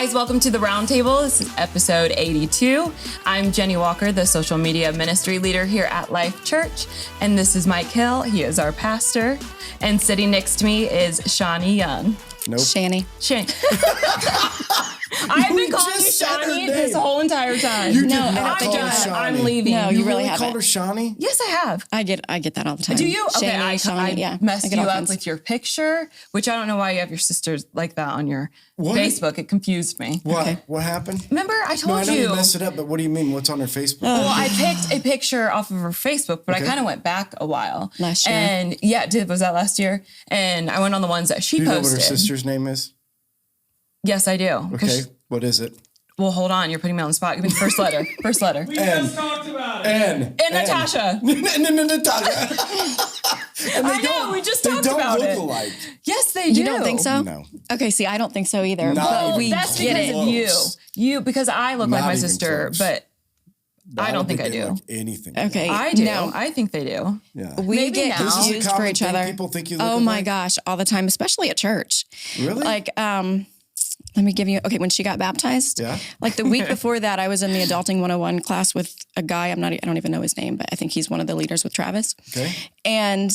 guys, welcome to the RoundTable. This is episode 82. I'm Jenny Walker, the social media ministry leader here at Life Church, and this is Mike Hill. He is our pastor, and sitting next to me is Shani Young. Nope. Shani. I've been calling you Shani this whole entire time. You no, I don't think I'm leaving. No, you really called her Shani? Yes, I have. I get that all the time. Do you? Okay, Shani, I messed you up with your picture, which I don't know why you have your sisters like that on your Facebook. It confused me. What? Okay. What happened? Remember, I told I know you. you messed it up, but what do you mean? What's on her Facebook? Well, I picked a picture off of her Facebook, but I kind of went back a while. Last year. And yeah, was that last year? And I went on the ones that she posted. Do you know posted. what her sister's name is? Yes, I do. Okay, what is it? Well, hold on. You're putting me on the spot. Give me the first letter. First letter. We just talked about it. And Natasha. Natasha. I know. We just talked about it. They don't look alike. Yes, they do. You don't think so? No. Okay, see, I don't think so either. Not but we that's get because it. of you. Because I look like my sister, but I don't think I do. Like anything. Okay. I do. No. I think they do. Yeah. We Maybe get now. This is a confused common for each thing. other. People think you look Oh my alike? gosh, all the time, especially at church. Really? Like, let me give you, when she got baptized, like the week before that, I was in the Adulting 101 class with a guy, I don't even know his name, but I think he's one of the leaders with Travis. Okay. And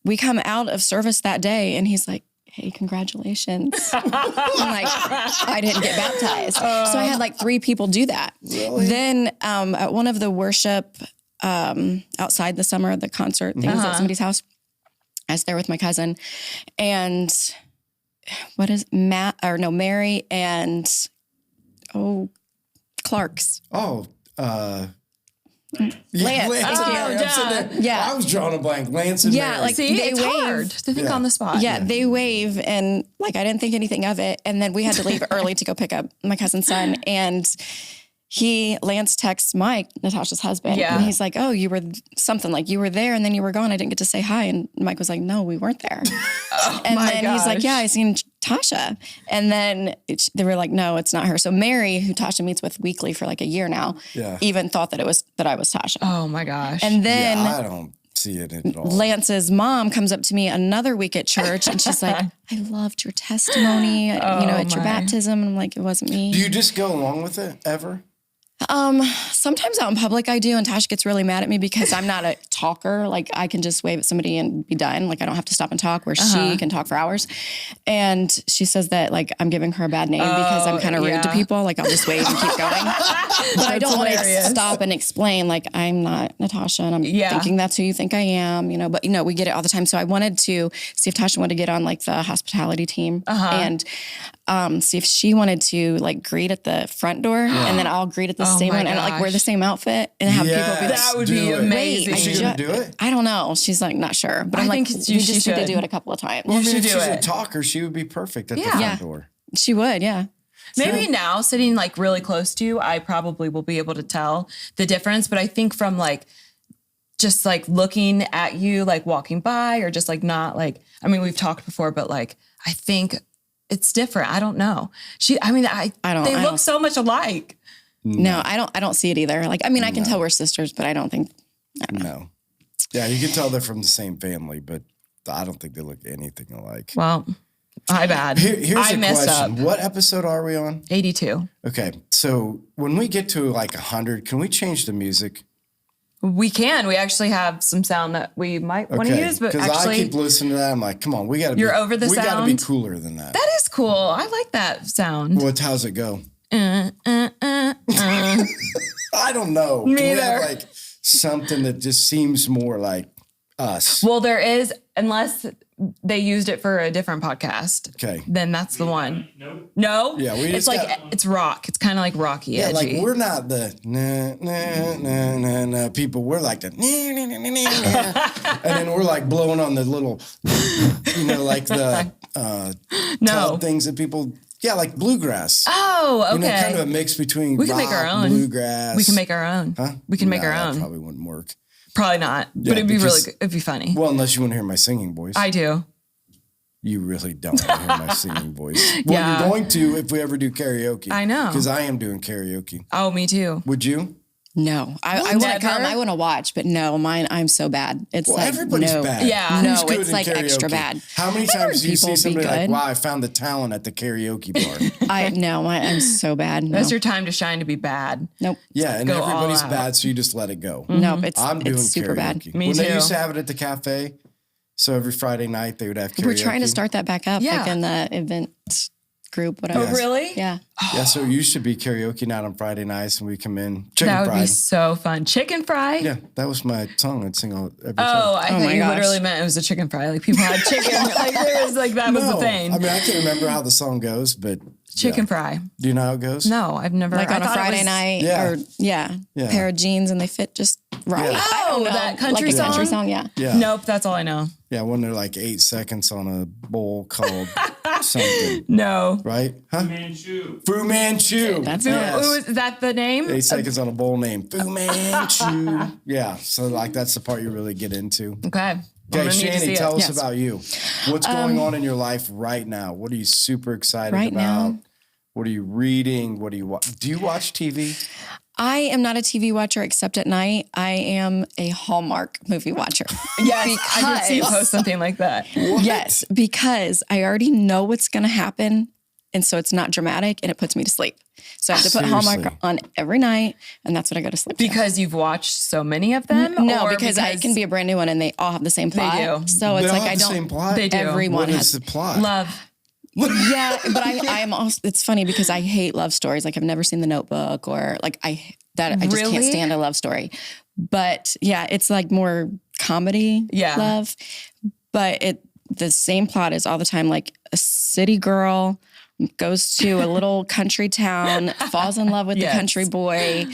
we come out of service that day and he's like, hey, congratulations. I'm like, I didn't get baptized. So I had like 3 people do that. Really? Then at one of the worship outside the summer, the concert things at somebody's house, I was there with my cousin and Mary and Clark's. Oh, Lance. Yeah. I was drawing a blank. Lance and Mary. Like See, they it's hard to think on the spot. Yeah, they wave and like I didn't think anything of it. And then we had to leave early to go pick up my cousin's son. And Lance texts Mike, Natasha's husband. Yeah. And he's like, oh, you were there and then you were gone. I didn't get to say hi. And Mike was like, no, we weren't there. And then he's like, yeah, I seen Tasha. And then they were like, no, it's not her. So Mary, who Tasha meets with weekly for like a year now, even thought that I was Tasha. Oh my gosh. And then I don't see it at all. Lance's mom comes up to me another week at church and she's like, I loved your testimony, at your baptism. And I'm like, it wasn't me. Do you just go along with it ever? Sometimes out in public I do, and Tasha gets really mad at me because I'm not a talker. Like I can just wave at somebody and be done. Like I don't have to stop and talk where she can talk for hours. And she says that like I'm giving her a bad name because I'm kind of rude to people. Like I'll just wave and keep going. But I don't want to stop and explain like I'm not Natasha and I'm thinking that's who you think I am, but we get it all the time. So I wanted to see if Tasha wanted to get on like the hospitality team and see if she wanted to like greet at the front door and then I'll greet at the same one and like wear the same outfit and have people be like, that would be amazing. Is she going to do it? I don't know. She's like, not sure. But I'm like, you just need to do it a couple of times. Well, if she's a talker, she would be perfect at the front door. She would, yeah. Maybe now sitting like really close to you, I probably will be able to tell the difference. But I think from like, just like looking at you, like walking by or just like not like, I mean, we've talked before, but like, I think it's different. I don't know. They look so much alike. No, I don't see it either. Like, I mean, I can tell we're sisters, but I don't know. No. Yeah, you can tell they're from the same family, but I don't think they look anything alike. Well, my bad. Here's I a messed question. up. What episode are we on? 82. Okay, so when we get to like 100, can we change the music? We can. We actually have some sound that we might want to use, but because actually, I keep listening to that. I'm like, come on, we got to. You're over the sound. We got to be sound? cooler than that. that is cool. I like that sound. How's it go? I don't know. Me Can we either. have like something that just seems more like us? Well, there is, unless they used it for a different podcast. Okay. Then that's the one. Nope. No? Yeah, we it's just like, it's rock. It's kind of like rocky, Yeah, edgy. like we're not the nah people. We're like the and then we're like blowing on the little, like the tub things that people. Yeah, like bluegrass. Oh, okay. Kind of a mix between we can rock, make our own. bluegrass. We can make our own. Huh? We can make our That own. probably wouldn't work. Probably not, but it'd be really good. It'd be funny. Well, unless you want to hear my singing voice. I do. You really don't want to hear my singing voice. Well, you're going to if we ever do karaoke. I know. Because I am doing karaoke. Oh, me too. Would you? No, I want to come. I want to watch, but no, mine. I'm so bad. It's Well, like everybody's no. bad. Yeah. No, Who's good it's in like karaoke? extra bad. How many times do you see people be somebody like, good. wow, I found the talent at the karaoke bar? I'm so bad. No. That's your time to shine to be bad. Nope. Yeah, and Go all everybody's out. bad, so you just let it go. Nope. I'm doing it's super karaoke. bad. Me When they too. used to have it at the cafe, so every Friday night they would have karaoke. We're trying to start that back up, Yeah. like in the event group, whatever. Oh, really? Yeah. Yeah, so it used to be karaoke night on Friday nights, and we come in. Chicken That would fried. be so fun. Chicken fry? Yeah, that was my song. I'd sing all every Oh, time. I thought my you gosh. literally meant it was a chicken fry. Like people had chicken. Like there was like that was the thing. I mean, I can't remember how the song goes, but Chicken yeah. fry. Do you know how it goes? No, I've never. Like I on a thought it Friday was- night Yeah. or Yeah. pair of jeans and they fit just right. Yeah. I don't Oh, know. that country like a country song? song, yeah. Yeah. Nope, that's all I know. Yeah, when they're like 8 seconds on a bowl called something, No. right? Huh? Fu Manchu. That's Yes. Ooh, is that the name? 8 seconds on a bowl name. Fu Manchu. Yeah, so like that's the part you really get into. Okay. I'm Okay, gonna need to see Shani, it. tell us Yes. about you. What's going on in your life right now? What are you super excited Right about? now? What are you reading? What do you watch? Do you watch TV? I am not a TV watcher except at night. I am a Hallmark movie watcher. Yes, I did see you Because- post something like that. Yes, because I already know what's going to happen. And so it's not dramatic and it puts me to sleep. So I have to put Hallmark Seriously? on every night and that's what I go to sleep to. Because you've watched so many of them? No, or because I can be a brand new one and they all have the same plot. do. So They it's all like have I the don't. same plot? They do. Everyone What has is the plot? love. Yeah, but I am also. It's funny because I hate love stories. Like I've never seen The Notebook or like I just can't Really? stand a love story. But yeah, it's like more comedy Yeah. love. But the same plot is all the time. Like a city girl goes to a little country town, falls in love with Yes. the country boy,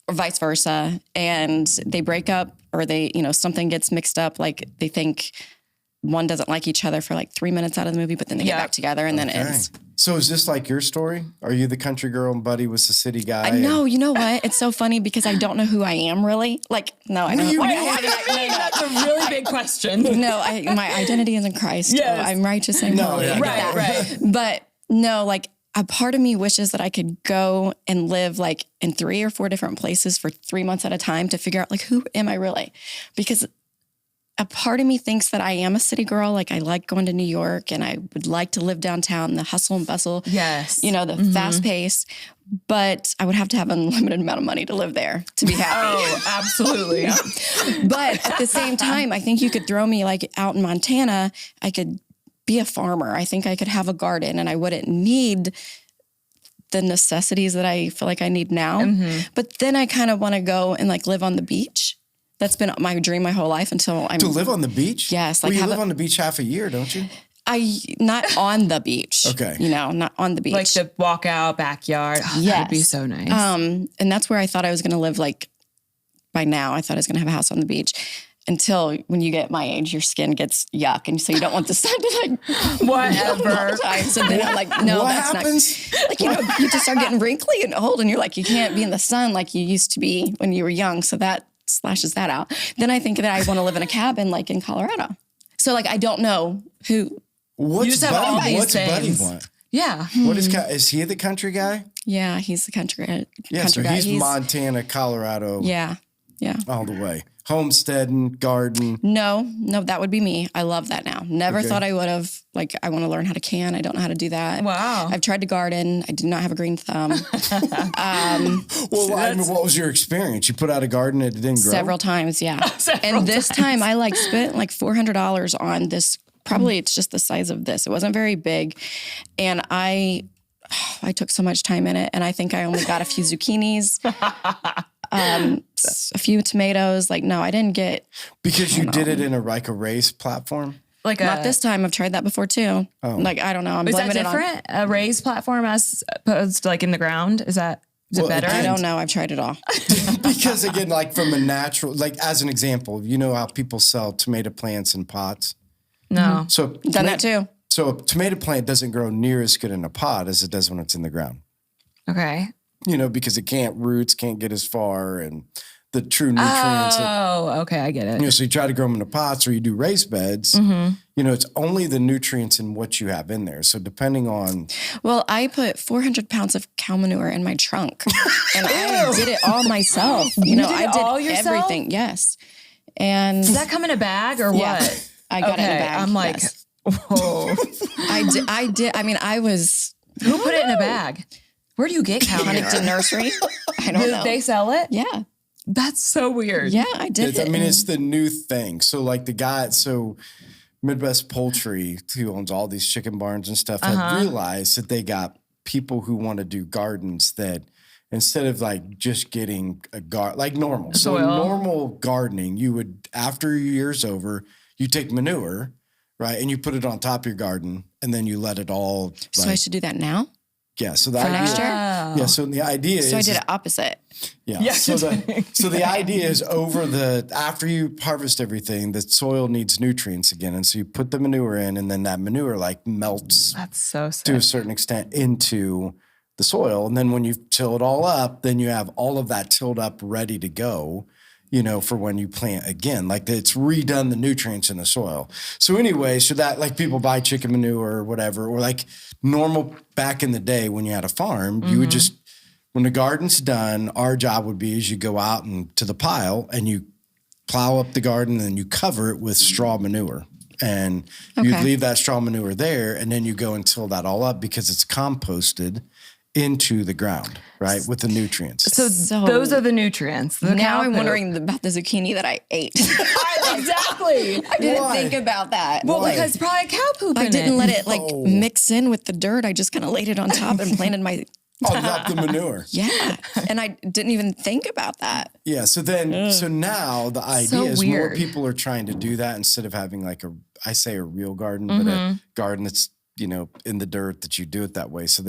or vice versa, and they break up or they something gets mixed up. Like they think one doesn't like each other for like 3 minutes out of the movie, but then they get Yeah. back together and then it Okay. ends. So is this like your story? Are you the country girl and Buddy was the city guy? No, you know what? It's so funny because I don't know who I am really. Like, no, I know. do you like, mean? I have it. That's a really big question. No, my identity is in Christ. Yes. I'm righteous and No, holy. yeah, I get Right, that. right. But no, like a part of me wishes that I could go and live like in 3 or 4 different places for 3 months at a time to figure out like who am I really? Because a part of me thinks that I am a city girl. Like I like going to New York and I would like to live downtown, the hustle and bustle, Yes. the fast pace. But I would have to have an unlimited amount of money to live there to be happy. Oh, absolutely. But at the same time, I think you could throw me like out in Montana. I could be a farmer. I think I could have a garden and I wouldn't need the necessities that I feel like I need now. But then I kind of want to go and like live on the beach. That's been my dream my whole life until I'm To live on the beach? Yes, Well, like you have live a- on the beach half a year, don't you? not on the beach. Okay. Not on the beach. Like the walkout backyard. Oh, Yes. That'd be so nice. And that's where I thought I was going to live. Like by now, I thought I was going to have a house on the beach. Until when you get my age, your skin gets yuck, and so you don't want the sun to like Whatever. So then I'm like, no, what that's happens? not. Like you just start getting wrinkly and old, and you're like, you can't be in the sun like you used to be when you were young. So that slashes that out. Then I think that I want to live in a cabin like in Colorado. So like I don't know who. What's just have all Buddy? these What's Buddy things. want? Yeah. What is he the country guy? Yeah, he's the country Yeah, so guy. he's Montana, Colorado, Yeah. all the way. Homesteading, garden. No, that would be me. I love that now. Never Okay. thought I would have. Like, I want to learn how to can. I don't know how to do that. Wow. I've tried to garden. I do not have a green thumb. Well, I mean, what was your experience? You put out a garden and it didn't grow? Several times, yeah. Several and this time I like spent like $400 on this. Probably it's just the size of this. It wasn't very big. And I took so much time in it. And I think I only got a few zucchinis, a few tomatoes. Like, no, I didn't get, Because you did it in a raised platform? Like not this time. I've tried that before too. Like, I don't know. I'm Is that blaming it on. different? A raised platform as opposed to like in the ground? Is it Well, better? I don't know. I've tried it all. Because again, like from a natural, like as an example, you know how people sell tomato plants in pots? No. So Done that too. So a tomato plant doesn't grow near as good in a pot as it does when it's in the ground. Okay. You know, because it can't roots, can't get as far, and the true nutrients. Oh, okay, I get it. So you try to grow them in the pots or you do raised beds. It's only the nutrients in what you have in there. So depending on. Well, I put 400 pounds of cow manure in my trunk, and I did it all myself. You did I it did all yourself? everything. Yes, and does that come in a bag or what? I got it in a bag. I'm like, yes. whoa. I did. I mean, I was. Who put it in a bag? Where do you get cow manure? Huntington Nursery. I don't know. They sell it? Yeah. That's so weird. Yeah, I did. It's the new thing. So like the guy, Midwest Poultry, who owns all these chicken barns and stuff, had realized that they got people who want to do gardens that instead of like just getting a garden, like normal. So normal gardening, you would, after your year's over, you take manure, right? And you put it on top of your garden and then you let it all. So I should do that now? Yeah. So the For idea, next year? Yeah. So the idea is. So I did it opposite. Yeah. So the idea is after you harvest everything, the soil needs nutrients again. And so you put the manure in and then that manure like melts. That's so sick. To a certain extent into the soil. And then when you till it all up, then you have all of that tilled up ready to go, for when you plant again, like it's redone the nutrients in the soil. So anyway, so that like people buy chicken manure or whatever, or like normal back in the day when you had a farm, you would just, when the garden's done, our job would be is you go out and to the pile and you plow up the garden and you cover it with straw manure. And you leave that straw manure there and then you go and till that all up because it's composted into the ground, right, with the nutrients. So those are the nutrients. Now I'm wondering about the zucchini that I ate. Exactly. I didn't think about that. Well, because probably cow poop I in didn't it. let it mix in with the dirt. I just kind of laid it on top and planted my... Not the manure. Yeah. And I didn't even think about that. Yeah. So now the idea is more people are trying to do that instead of having like a real garden, but a garden that's, in the dirt that you do it that way. So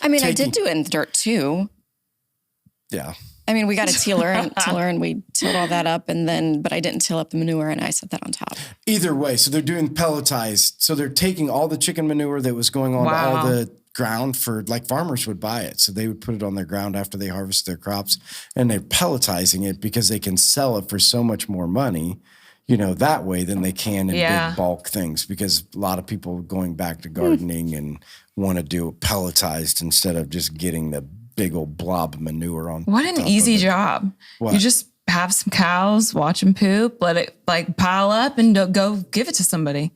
I did do it in the dirt too. Yeah. I mean, we got a tiller and we tilled all that up but I didn't till up the manure and I set that on top. Either way. So they're doing pelletized. So they're taking all the chicken manure that was going on all the ground for like farmers would buy it. So they would put it on their ground after they harvest their crops and they're pelletizing it because they can sell it for so much more money, that way than they can in big bulk things, because a lot of people going back to gardening and want to do it pelletized instead of just getting the big old blob of manure on. What an easy job. What? You just have some cows, watch them poop, let it like pile up and go give it to somebody.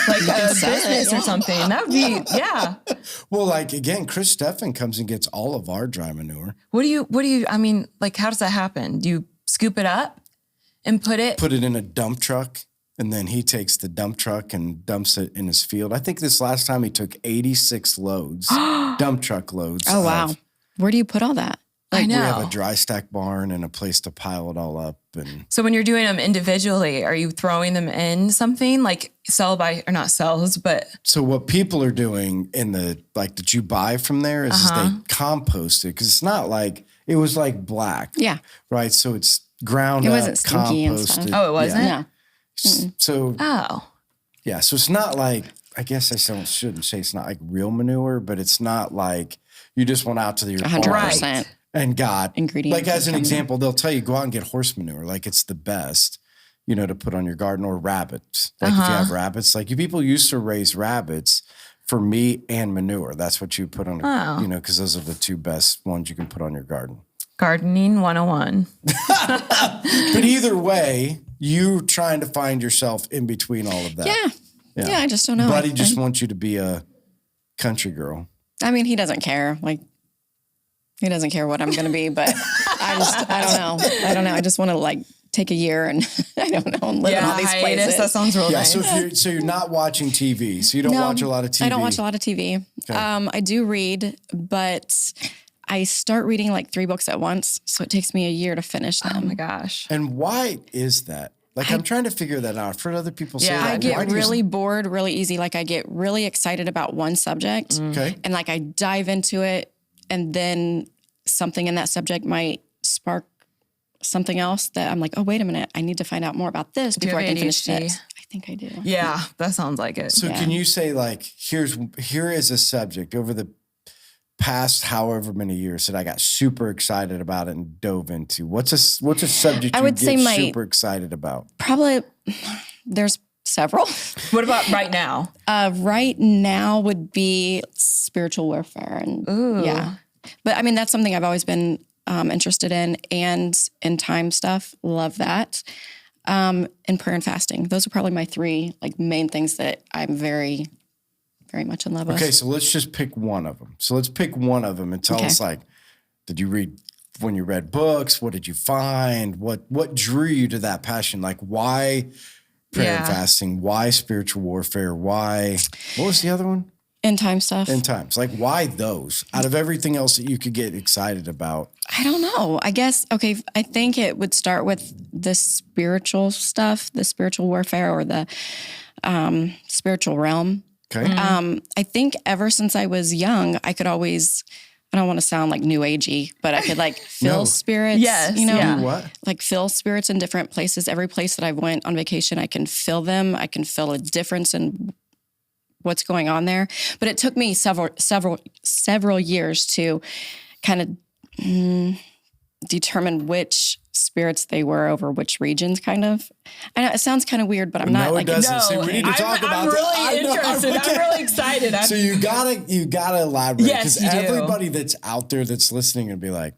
Like a business or something. That would be, Well, like again, Chris Steffen comes and gets all of our dry manure. What do you, I mean, like how does that happen? Do you scoop it up and put it in a dump truck? And then he takes the dump truck and dumps it in his field. I think this last time he took 86 loads, dump truck loads. Oh, wow. Where do you put all that? I know. We have a dry stack barn and a place to pile it all up. And so when you're doing them individually, are you throwing them in something like but so what people are doing in the that you buy from there is they compost it because it's not like it was like black. Yeah. Right. So it's ground up, wasn't stinky and stuff. composted. Oh, it wasn't? No. So yeah, so it's not like, I guess I shouldn't say it's not like real manure, but it's not like you just went out to your 100%. And got ingredients. Like as an example, they'll tell you go out and get horse manure. Like it's the best, to put on your garden, or rabbits. Like if you have rabbits, like people used to raise rabbits for meat and manure. That's what you put on, because those are the two best ones you can put on your garden. Gardening 101. But either way, you trying to find yourself in between all of that. Yeah, I just don't know. Buddy just wants you to be a country girl. I mean, he doesn't care. Like, he doesn't care what I'm going to be, but I don't know. I just want to take a year and I don't know, and live in all these places. That sounds real nice. So you're not watching TV. So you don't watch a lot of TV. I don't watch a lot of TV. Okay. I do read, but I start reading 3 books at once. So it takes me a year to finish them. Oh my gosh. And why is that? I'm trying to figure that out. I've heard other people say that. I get really bored really easy. I get really excited about one subject. Okay. And I dive into it, and then something in that subject might spark something else that I'm like, oh, wait a minute. I need to find out more about this before I can finish this. I think I do. Yeah, that sounds like it. So can you say here is a subject over the past however many years that I got super excited about it and dove into? What's a subject I you would get say super excited about? Probably there's several. What about right now? Right now would be spiritual warfare. And yeah. But I mean, that's something I've always been interested in, and in time stuff. Love that. And prayer and fasting. Those are probably my three like main things that I'm very, very much in love with. Okay, so let's just pick one of them. So let's pick one of them and tell us, like, did you read when you read books? What did you find? What drew you to that passion? Like, why prayer and fasting? Why spiritual warfare? Why? What was the other one? End time stuff. End times. Like, why those? Out of everything else that you could get excited about. I don't know. I guess, okay, I think it would start with the spiritual stuff, the spiritual warfare, or the spiritual realm. Okay. I think ever since I was young, I could always, I don't want to sound like new agey, but I could like feel spirits, you know, what? Like feel spirits in different places. Every place that I went on vacation, I can feel them. I can feel a difference in what's going on there. But it took me several years to kind of determine which spirits they were over which regions, kind of. I know it sounds kind of weird, but I'm not like, it doesn't. See, we need to talk about I'm really interested. I'm really excited. So you gotta elaborate, Yes, because you do. everybody that's out there that's listening and be like,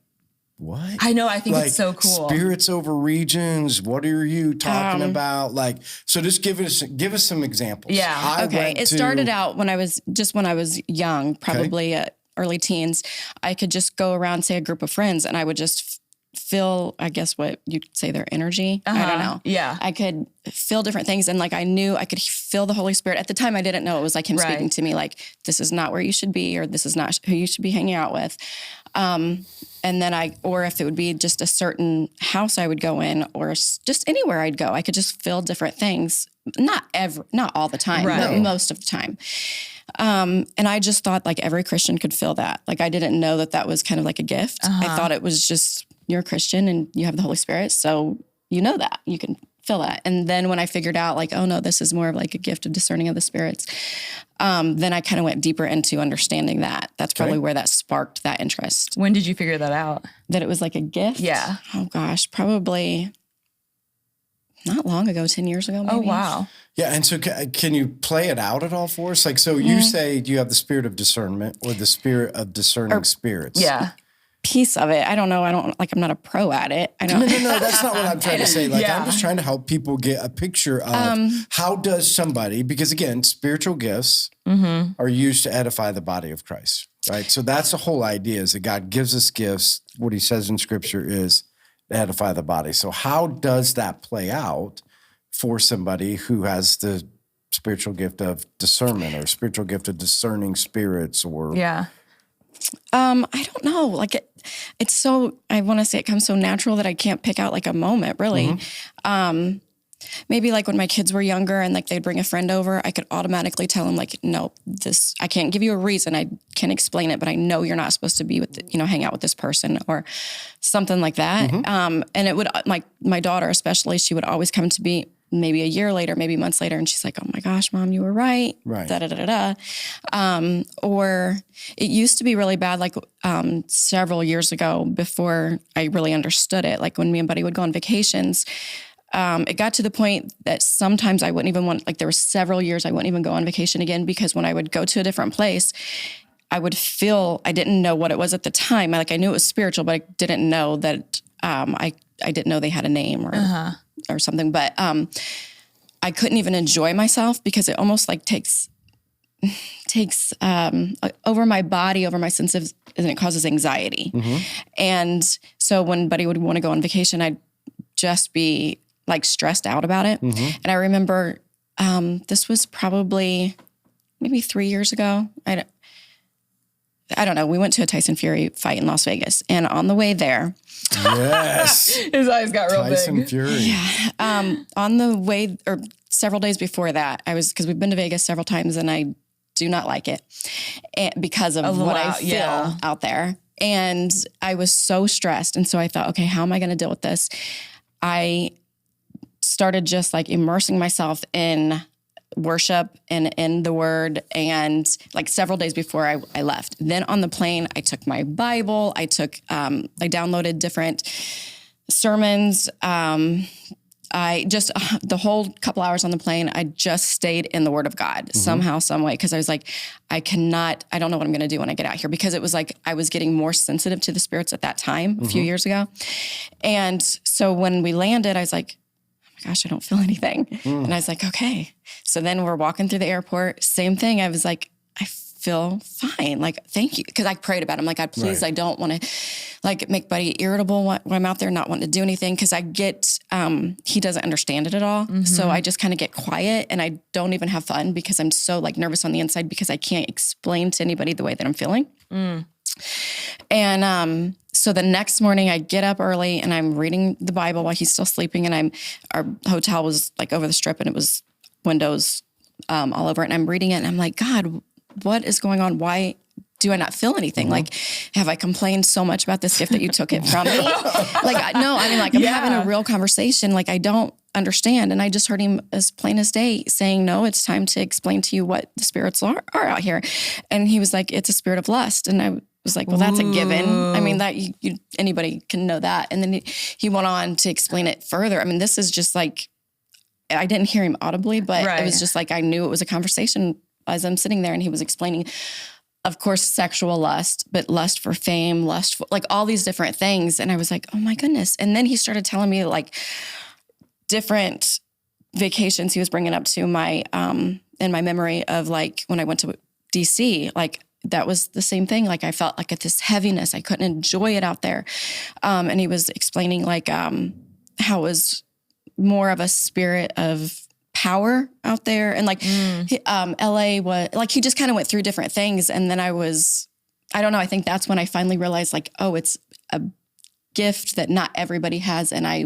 what? I know. I think Like, it's so cool. Spirits over regions. What are you talking about? Like, so just give us some examples. Yeah. It started out when I was young, probably early teens. I could just go around, say a group of friends, and I would just feel, I guess what you'd say, their energy. I don't know. Yeah. I could feel different things. And like, I knew I could feel the Holy Spirit. At the time, I didn't know it was like him speaking to me, like, this is not where you should be, or this is not who you should be hanging out with. And then or if it would be just a certain house I would go in, or just anywhere I'd go, I could just feel different things. Not all the time, but most of the time. And I just thought like every Christian could feel that. Like, I didn't know that was kind of like a gift. I thought it was just, you're a Christian and you have the Holy Spirit. So you know that you can feel that. And then when I figured out like, oh no, this is more of like a gift of discerning of the spirits. Then I kind of went deeper into understanding that. That's probably where that sparked that interest. When did you figure that out? That it was like a gift? Yeah. Oh gosh, probably not long ago, 10 years ago maybe. Oh, wow. Yeah, and so can you play it out at all for us? Like, so you say you have the spirit of discernment, or the spirit of discerning spirits. Yeah. Piece of it. I don't know. I'm not a pro at it. I don't. No, that's not what I'm trying to say. Like, I'm just trying to help people get a picture of how does somebody, because again, spiritual gifts are used to edify the body of Christ, right? So that's the whole idea, is that God gives us gifts. What he says in scripture is to edify the body. So how does that play out for somebody who has the spiritual gift of discernment, or spiritual gift of discerning spirits, or I don't know. Like it's so, I want to say it comes so natural that I can't pick out like a moment really. Maybe like when my kids were younger and like they'd bring a friend over, I could automatically tell them like, no, I can't give you a reason. I can't explain it, but I know you're not supposed to be with, hang out with this person or something like that. And it would, like my daughter especially, she would always come to me maybe a year later, maybe months later, and she's like, oh my gosh, Mom, you were right. Right. Or it used to be really bad, like several years ago before I really understood it. Like when me and Buddy would go on vacations, it got to the point that sometimes I wouldn't even want, like there were several years I wouldn't even go on vacation again, because when I would go to a different place, I would feel, I didn't know what it was at the time. I knew it was spiritual, but I didn't know that, I didn't know they had a name or something, but I couldn't even enjoy myself because it almost like takes over my body, over my senses, and it causes anxiety. And so when Buddy would want to go on vacation, I'd just be like stressed out about it. And I remember this was probably maybe 3 years ago. I don't know. We went to a Tyson Fury fight in Las Vegas, and on the way there, yes, his eyes got real Tyson big. Fury. Yeah. On the way, or several days before that, because we've been to Vegas several times, and I do not like it because of what I feel out there. And I was so stressed, and so I thought, okay, how am I going to deal with this? I started just like immersing myself in worship and in the word, and like several days before I left. Then on the plane, I took my Bible. I downloaded different sermons. I just, the whole couple hours on the plane, I just stayed in the Word of God somehow, some way. Cause I was like, I don't know what I'm going to do when I get out here, because it was like, I was getting more sensitive to the spirits at that time, a few years ago. And so when we landed, I was like, oh my gosh, I don't feel anything. And I was like, okay. So then we're walking through the airport, same thing. I was like, I feel fine. Like, thank you. Cause I prayed about it. I'm like, God, please, I don't want to like make Buddy irritable when I'm out there not wanting to do anything. Cause I get, he doesn't understand it at all. So I just kind of get quiet and I don't even have fun because I'm so like nervous on the inside because I can't explain to anybody the way that I'm feeling. And, so the next morning I get up early and I'm reading the Bible while he's still sleeping. And our hotel was like over the strip and it was windows, all over it. And I'm reading it and I'm like, God, what is going on? Why do I not feel anything? Like, have I complained so much about this gift that you took it from me? Like, no, I mean, like I'm having a real conversation. Like I don't understand. And I just heard him as plain as day saying, no, it's time to explain to you what the spirits are out here. And he was like, it's a spirit of lust. And I was like, well, that's a given. I mean, that anybody can know that. And then he went on to explain it further. I mean, this is just like, I didn't hear him audibly, but it was just like, I knew it was a conversation as I'm sitting there and he was explaining, of course, sexual lust, but lust for fame, lust for like all these different things. And I was like, oh my goodness. And then he started telling me like different vacations he was bringing up to my, in my memory of like when I went to DC, like that was the same thing. Like I felt like this heaviness, I couldn't enjoy it out there. And he was explaining like, how it was more of a spirit of power out there. And like, LA was like, he just kind of went through different things. And then I don't know. I think that's when I finally realized like, oh, it's a gift that not everybody has. And I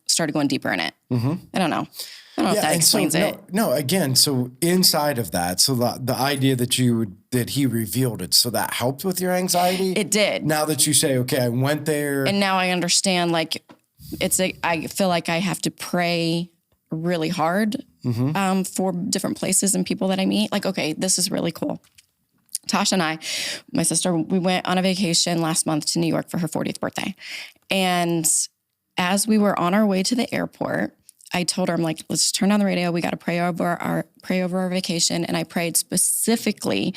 started going deeper in it. I don't know. I don't know if that explains it. No, again, so inside of that, so the idea that he revealed it, so that helped with your anxiety? It did. Now that you say, okay, I went there. And now I understand, like, I feel like I have to pray really hard for different places and people that I meet. Like, okay, this is really cool. Tasha and I, my sister, we went on a vacation last month to New York for her 40th birthday. And as we were on our way to the airport, I told her, I'm like, let's turn on the radio. We got to pray over our vacation. And I prayed specifically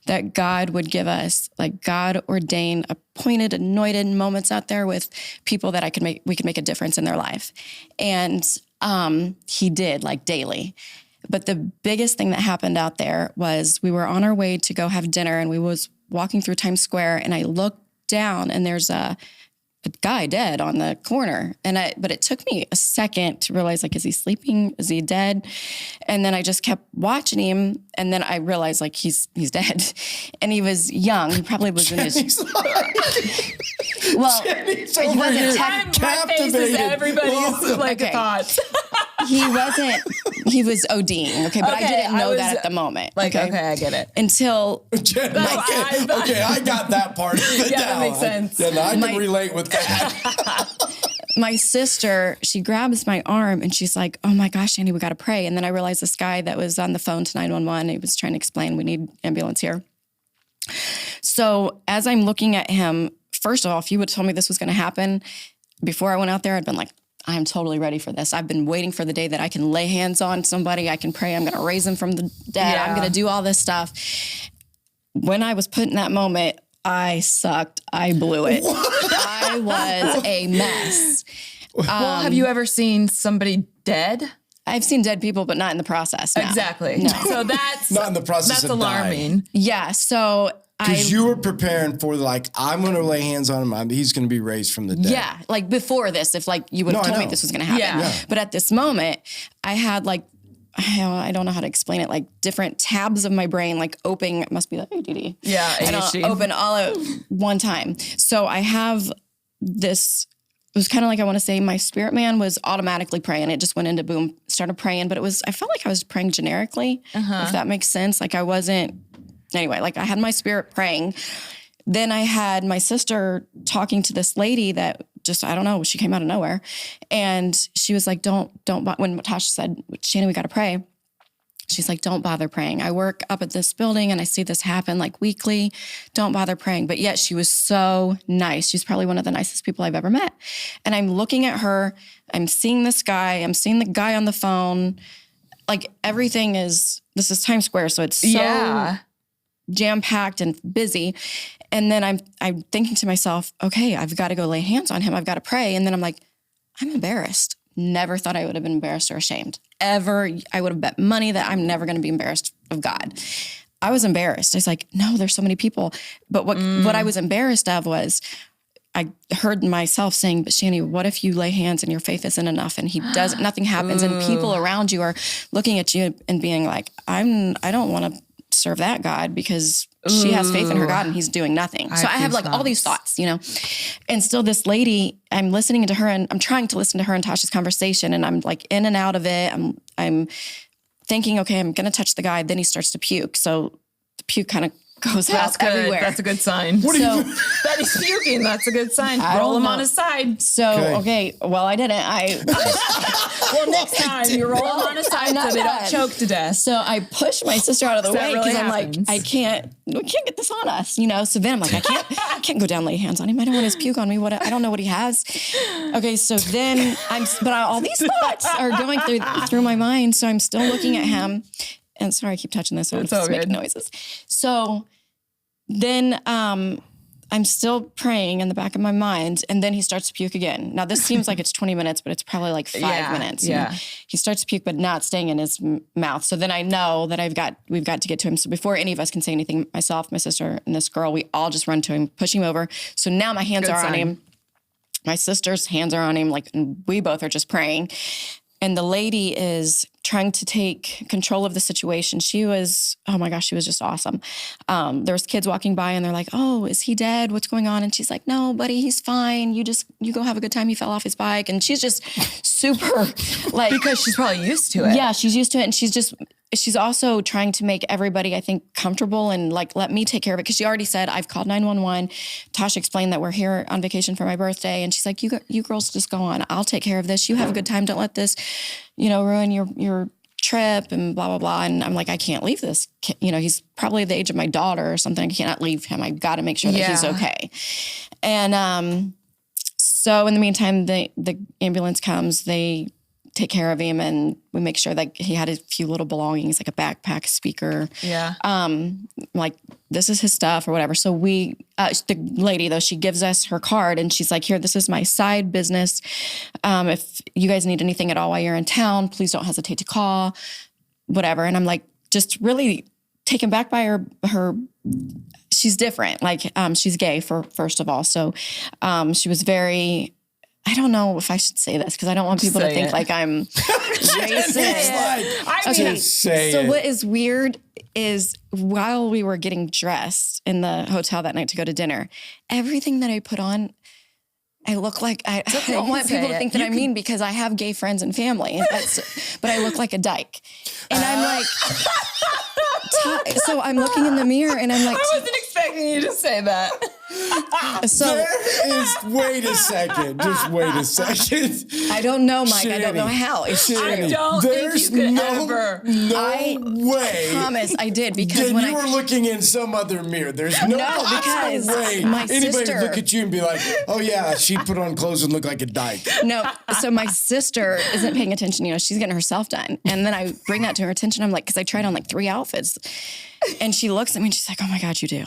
that God would give us like God ordained, appointed, anointed moments out there with people that we could make a difference in their life. And he did, like daily. But the biggest thing that happened out there was we were on our way to go have dinner and we was walking through Times Square and I looked down and there's a guy dead on the corner. But it took me a second to realize, like, is he sleeping? Is he dead? And then I just kept watching him. And then I realized, like, he's dead. And he was young. He probably was in his... Well, it wasn't my face is everybody's like thoughts. He was ODing, okay? But I didn't know that at the moment. Like, okay, I get it. Until... Okay, I got that part of it that makes sense. I can relate with that. My sister, she grabs my arm and she's like, oh my gosh, Shani, we got to pray. And then I realized this guy that was on the phone to 911, he was trying to explain, we need ambulance here. So as I'm looking at him, first of all, if you would have told me this was going to happen before I went out there, I'd been like, I'm totally ready for this. I've been waiting for the day that I can lay hands on somebody. I can pray. I'm going to raise them from the dead. Yeah. I'm going to do all this stuff. When I was put in that moment, I sucked. I blew it. I was a mess. Well, have you ever seen somebody dead? I've seen dead people, but not in the process. No. Exactly. No. So that's not in the process. That's alarming. Dying. Yeah. So because you were preparing for like, I'm going to lay hands on him. He's going to be raised from the dead. Yeah. Like before this, if like you would have told me this was going to happen. Yeah. But at this moment, I had like, I don't know how to explain it, like different tabs of my brain, like opening, it must be like ADD. Yeah, ADHD. Open all at one time. So I have this, it was kind of like, I want to say my spirit man was automatically praying. It just went into boom, started praying, but I felt like I was praying generically, if that makes sense. Like I wasn't, anyway, like I had my spirit praying. Then I had my sister talking to this lady that just, I don't know, she came out of nowhere. And she was like, don't, when Natasha said, Shani, we got to pray. She's like, don't bother praying. I work up at this building and I see this happen like weekly. Don't bother praying. But yet she was so nice. She's probably one of the nicest people I've ever met. And I'm looking at her. I'm seeing this guy. I'm seeing the guy on the phone. Like everything is, this is Times Square. So it's so jam-packed and busy. And then I'm thinking to myself, okay, I've got to go lay hands on him. I've got to pray. And then I'm like, I'm embarrassed. Never thought I would have been embarrassed or ashamed. Ever. I would have bet money that I'm never going to be embarrassed of God. I was embarrassed. I was like, no, there's so many people. But what I was embarrassed of was I heard myself saying, but Shani, what if you lay hands and your faith isn't enough and he does, nothing happens and people around you are looking at you and being like, I don't want to serve that God because she has faith in her God and he's doing nothing. So I have like all these thoughts, you know, and still this lady, I'm listening to her and I'm trying to listen to her and Tasha's conversation and I'm like in and out of it. I'm thinking, okay, I'm going to touch the guy. Then he starts to puke. So the puke kind of goes out everywhere. That's a good sign. That he's puking. That's a good sign. Roll him on his side. So, okay. Well, I didn't. Well, next time you roll him on his side so they don't choke to death. So I push my sister out of the way because I'm like, we can't get this on us, you know? So then I'm like, I can't go down, lay hands on him. I don't want his puke on me. I don't know what he has. Okay. So then all these thoughts are going through my mind. So I'm still looking at him. And sorry, I keep touching this one. It's making noises. So then I'm still praying in the back of my mind, and then he starts to puke again. Now, this seems like it's 20 minutes, but it's probably like 5 minutes. Yeah. He starts to puke, but not staying in his mouth. So then I know that we've got to get to him. So before any of us can say anything, myself, my sister, and this girl, we all just run to him, push him over. So now my hands are on him. My sister's hands are on him, like, and we both are just praying. And the lady is trying to take control of the situation. She was, oh my gosh, she was just awesome. There was kids walking by and they're like, oh, is he dead? What's going on? And she's like, no, buddy, he's fine. You go have a good time. He fell off his bike. And she's just super like. Because she's probably used to it. Yeah, she's used to it. And she's also trying to make everybody, I think, comfortable and like, let me take care of it. Cause she already said, I've called 911. Tasha explained that we're here on vacation for my birthday. And she's like, you girls just go on. I'll take care of this. You have a good time. Don't let this, ruin your trip and blah, blah, blah. And I'm like, I can't leave this. He's probably the age of my daughter or something. I cannot leave him. I've got to make sure that he's okay. And so in the meantime, the ambulance comes, they take care of him and we make sure that he had a few little belongings, like a backpack, speaker. Yeah. Like this is his stuff or whatever. So the lady though, she gives us her card and she's like, here, this is my side business. If you guys need anything at all while you're in town, please don't hesitate to call, whatever. And I'm like, just really taken back by her, she's different. Like, she's gay first of all. So, she was very, I don't know if I should say this because I don't want people to think like I'm racist. So what is weird is while we were getting dressed in the hotel that night to go to dinner, everything that I put on, I look like I don't want people to think that I'm mean because I have gay friends and family, but I look like a dyke. And I'm like, so I'm looking in the mirror and I'm like, I wasn't expecting you to say that. So wait a second. Just wait a second. I don't know, Mike. Shani, I don't know how. I don't think you could ever. No way. I promise I did because then when you were looking in some other mirror. There's no because way my anybody sister would look at you and be like, oh yeah, she put on clothes and look like a dyke. No. So my sister isn't paying attention. She's getting herself done. And then I bring that to her attention. I'm like, because I tried on like 3 outfits. And she looks at me and she's like, oh my God, you do.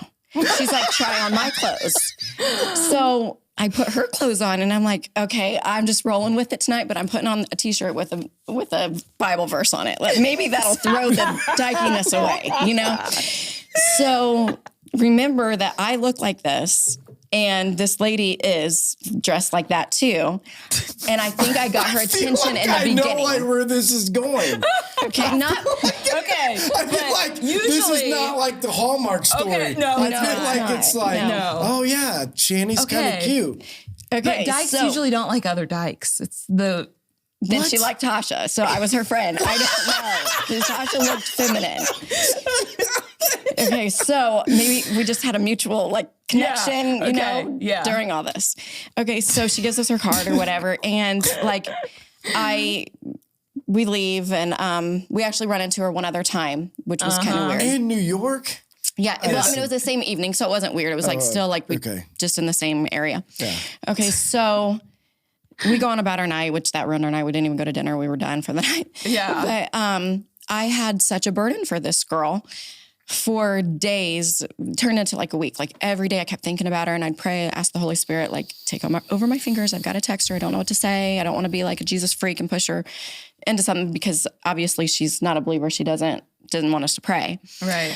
She's like, try on my clothes. So I put her clothes on and I'm like, okay, I'm just rolling with it tonight, but I'm putting on a t-shirt with a Bible verse on it. Like maybe that'll throw the dykiness away, So remember that I look like this and this lady is dressed like that too. And I think I got her attention in the beginning. I know like where this is going. Okay, Okay. I feel like this is not like the Hallmark story. Okay, no, I feel like it's like, oh yeah, Shani's kind of cute. Okay, but dykes usually don't like other dykes. It's the... Then she liked Tasha, so I was her friend. I don't know. Tasha looked feminine. Okay, so maybe we just had a mutual connection, during all this. Okay, so she gives us her card or whatever, and I we leave, and we actually run into her one other time, which was kind of weird. In New York? Yeah, well, I mean, it was the same evening, so it wasn't weird. It was like still like we just in the same area. Yeah. Okay, so we go on about our night, which that ruined our night. We didn't even go to dinner. We were done for the night. Yeah. But I had such a burden for this girl for days, turned into like a week. Like every day I kept thinking about her, and I'd pray, ask the Holy Spirit, like take over my fingers. I've got to text her. I don't know what to say. I don't want to be like a Jesus freak and push her into something, because obviously she's not a believer. She didn't want us to pray. Right.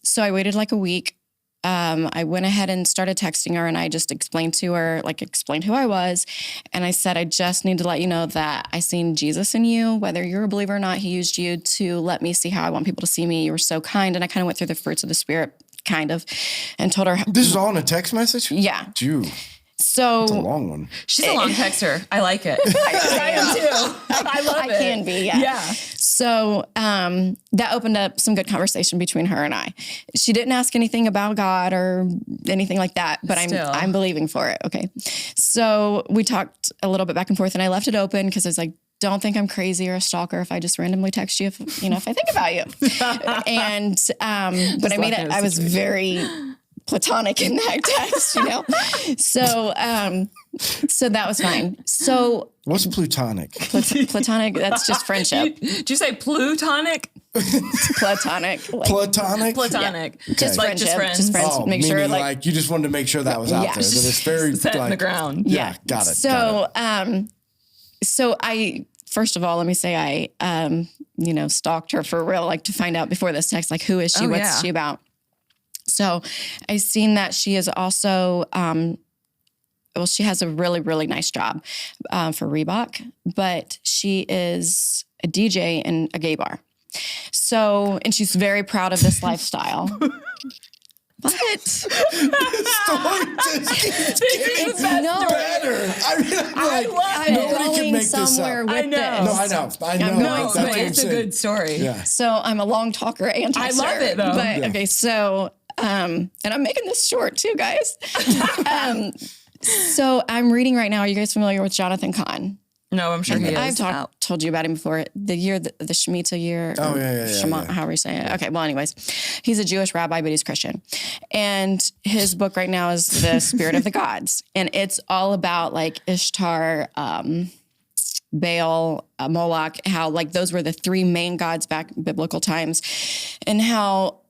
So I waited like a week. I went ahead and started texting her, and I just explained who I was. And I said, I just need to let you know that I seen Jesus in you, whether you're a believer or not. He used you to let me see how I want people to see me. You were so kind. And I kind of went through the fruits of the Spirit, kind of, and told her. This is all in a text message? Yeah. Jew. So it's a long one. She's a long texter. I like it. I am too. I love it. I can be, yeah. Yeah. So that opened up some good conversation between her and I. She didn't ask anything about God or anything like that, but I'm believing for it. Okay. So we talked a little bit back and forth, and I left it open because I was like, don't think I'm crazy or a stalker if I just randomly text you, if I think about you. And, but I made it, I was very platonic in that text, So that was fine. So what's plutonic? Platonic, that's just friendship. Did you say plutonic? Platonic. Platonic? Platonic. Yeah. Just friendship. Just friends. Just friends. Oh, make sure like you just wanted to make sure that was out there. That it's very set in the ground. Yeah, got it. So, so I, first of all, let me say I, stalked her for real, like to find out before this text, like who is she? What's she about? So I seen that she is also, she has a really, really nice job for Reebok, but she is a DJ in a gay bar. So, and she's very proud of this lifestyle. But the story just keeps getting better. I'm going somewhere with this. No, I know. No, but it's a good story. Yeah. So I'm a long talker and texter. I love it though. But okay, so and I'm making this short too, guys. So I'm reading right now. Are you guys familiar with Jonathan Cahn? No, I'm sure he is. I've told you about him before. The Shemitah year. Oh, yeah. However you say it. Okay, well, anyways, he's a Jewish rabbi, but he's Christian. And his book right now is The Spirit of the Gods. And it's all about like Ishtar, Baal, Moloch, how like those were the three main gods back in biblical times, and how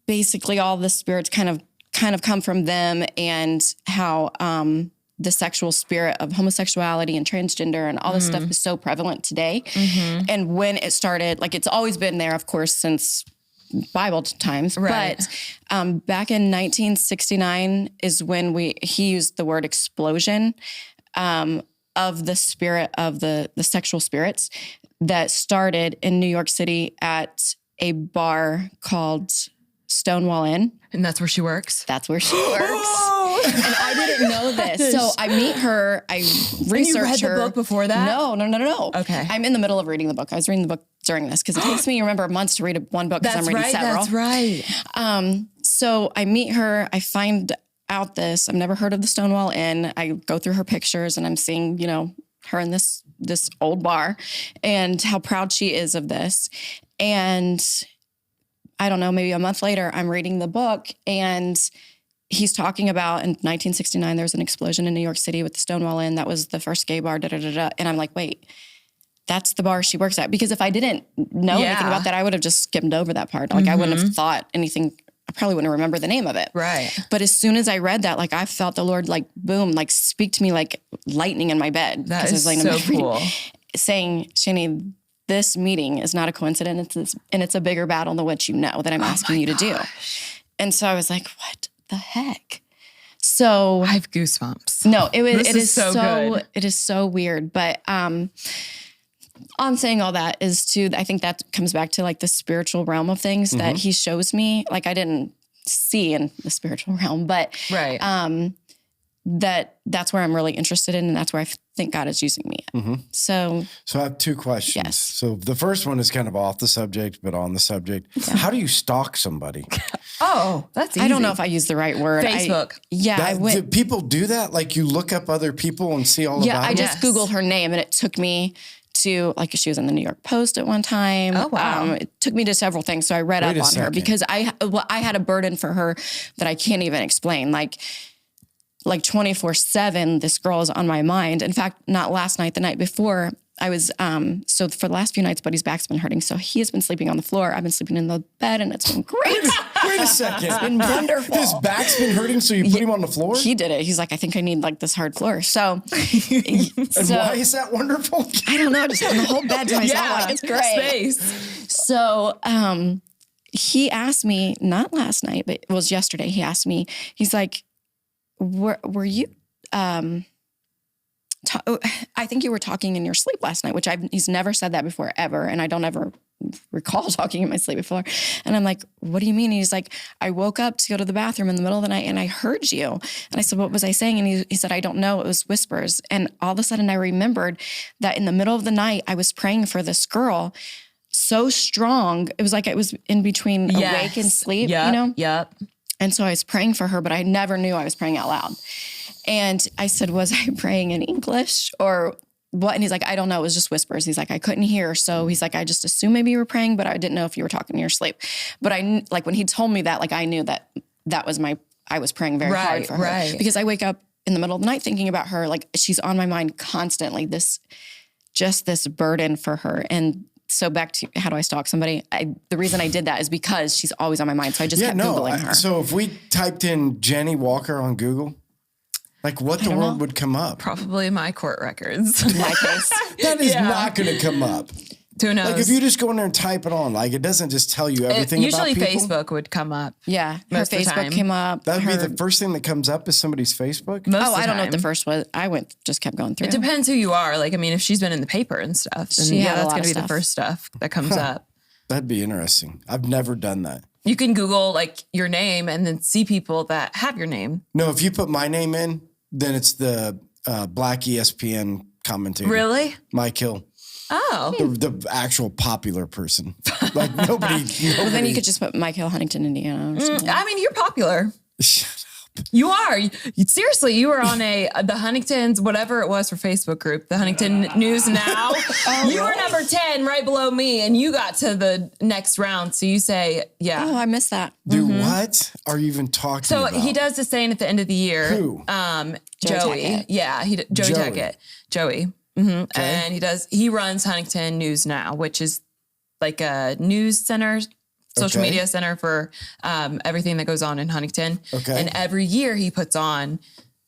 basically all the spirits kind of come from them, and how the sexual spirit of homosexuality and transgender and all this stuff is so prevalent today. Mm-hmm. And when it started, like it's always been there, of course, since Bible times. Right. But back in 1969 is when he used the word explosion of the spirit of the sexual spirits that started in New York City at a bar called Stonewall Inn. And that's where she works? That's where she works. And I didn't know this. So I meet her, I research her. And you read the book before that? No. Okay. I'm in the middle of reading the book. I was reading the book during this because it takes me, remember, months to read one book because I'm reading several. That's right. So I meet her, I find out this. I've never heard of the Stonewall Inn. I go through her pictures and I'm seeing, her in this old bar and how proud she is of this. And I don't know, maybe a month later, I'm reading the book and he's talking about in 1969, there was an explosion in New York City with the Stonewall Inn. That was the first gay bar, And I'm like, wait, that's the bar she works at. Because if I didn't know anything about that, I would have just skimmed over that part. Like I wouldn't have thought anything. I probably wouldn't remember the name of it. Right. But as soon as I read that, like I felt the Lord like, boom, like speak to me like lightning in my bed. That is so cool. Saying, Shani, this meeting is not a coincidence, and it's a bigger battle than what you know that I'm asking you to do. And so I was like, what the heck? So I have goosebumps. No, it is so good. It is so weird. But I'm saying all that is I think that comes back to like the spiritual realm of things that he shows me. Like I didn't see in the spiritual realm, but that's where I'm really interested in, and that's where I think God is using me. Mm-hmm. So I have two questions. Yes. So the first one is kind of off the subject, but on the subject. Yeah. How do you stalk somebody? Oh, that's easy. I don't know if I use the right word. Facebook. Do people do that? Like you look up other people and see all about them? I just Googled her name and it took me to, like, she was in the New York Post at one time. Oh, wow. It took me to several things. So I read up on her because I had a burden for her that I can't even explain. Like 24/7, this girl is on my mind. In fact, not last night, the night before, I was, so for the last few nights, Buddy's back's been hurting. So he has been sleeping on the floor. I've been sleeping in the bed, and it's been great. Wait a second. It's been wonderful. His back's been hurting, so you put him on the floor? He did it. He's like, I think I need like this hard floor. So, And why is that wonderful? I don't know, just having the whole bed to myself. Yeah, Like, it's great. Space. So, he asked me, not last night, but it was yesterday. He asked me, he's like, were you, I think you were talking in your sleep last night, which he's never said that before ever. And I don't ever recall talking in my sleep before. And I'm like, what do you mean? And he's like, I woke up to go to the bathroom in the middle of the night and I heard you. And I said, what was I saying? And he said, I don't know. It was whispers. And all of a sudden I remembered that in the middle of the night, I was praying for this girl so strong. It was like I was in between awake and sleep, you know? Yep. And so I was praying for her, but I never knew I was praying out loud. And I said, was I praying in English or what? And he's like, I don't know. It was just whispers. He's like, I couldn't hear. So he's like, I just assumed maybe you were praying, but I didn't know if you were talking in your sleep. But like when he told me that, like I knew that was I was praying very hard for her. Because I wake up in the middle of the night thinking about her. Like she's on my mind constantly, this burden for her. And so back to how do I stalk somebody? The reason I did that is because she's always on my mind. So I just kept Googling her. So if we typed in Jenny Walker on Google, like what the world would come up? Probably my court records. In my case. That is not going to come up. Who knows? Like if you just go in there and type it on, like it doesn't just tell you everything about people. Usually Facebook would come up. Yeah. Her Most of the Facebook time. came up. That would be the first thing that comes up is somebody's Facebook? Most of the I don't know what the time. first was. I just kept going through. It depends who you are. Like, I mean, if she's been in the paper and stuff, then She had a that's lot going of to be the stuff. first stuff that comes up. That'd be interesting. I've never done that. You can Google like your name and then see people that have your name. No, if you put my name in, then it's the black ESPN commentator. Really? Mike Hill. Oh. The actual popular person. Like nobody. Well, then you could just put Mike Hill, Huntington, Indiana or something. I mean, you're popular. Shut up. You are. Seriously, you were on the Huntington's, whatever it was for Facebook group, the Huntington News Now. You were number 10 right below me and you got to the next round. So you say, yeah. Oh, I missed that. Dude, what are you even talking So about? he does the saying at the end of the year. Who? Joey. Tackett. Yeah, Joey Tackett. Joey. Mm-hmm. And he runs Huntington News Now, which is like a news center, social media center for everything that goes on in Huntington. Okay. And every year he puts on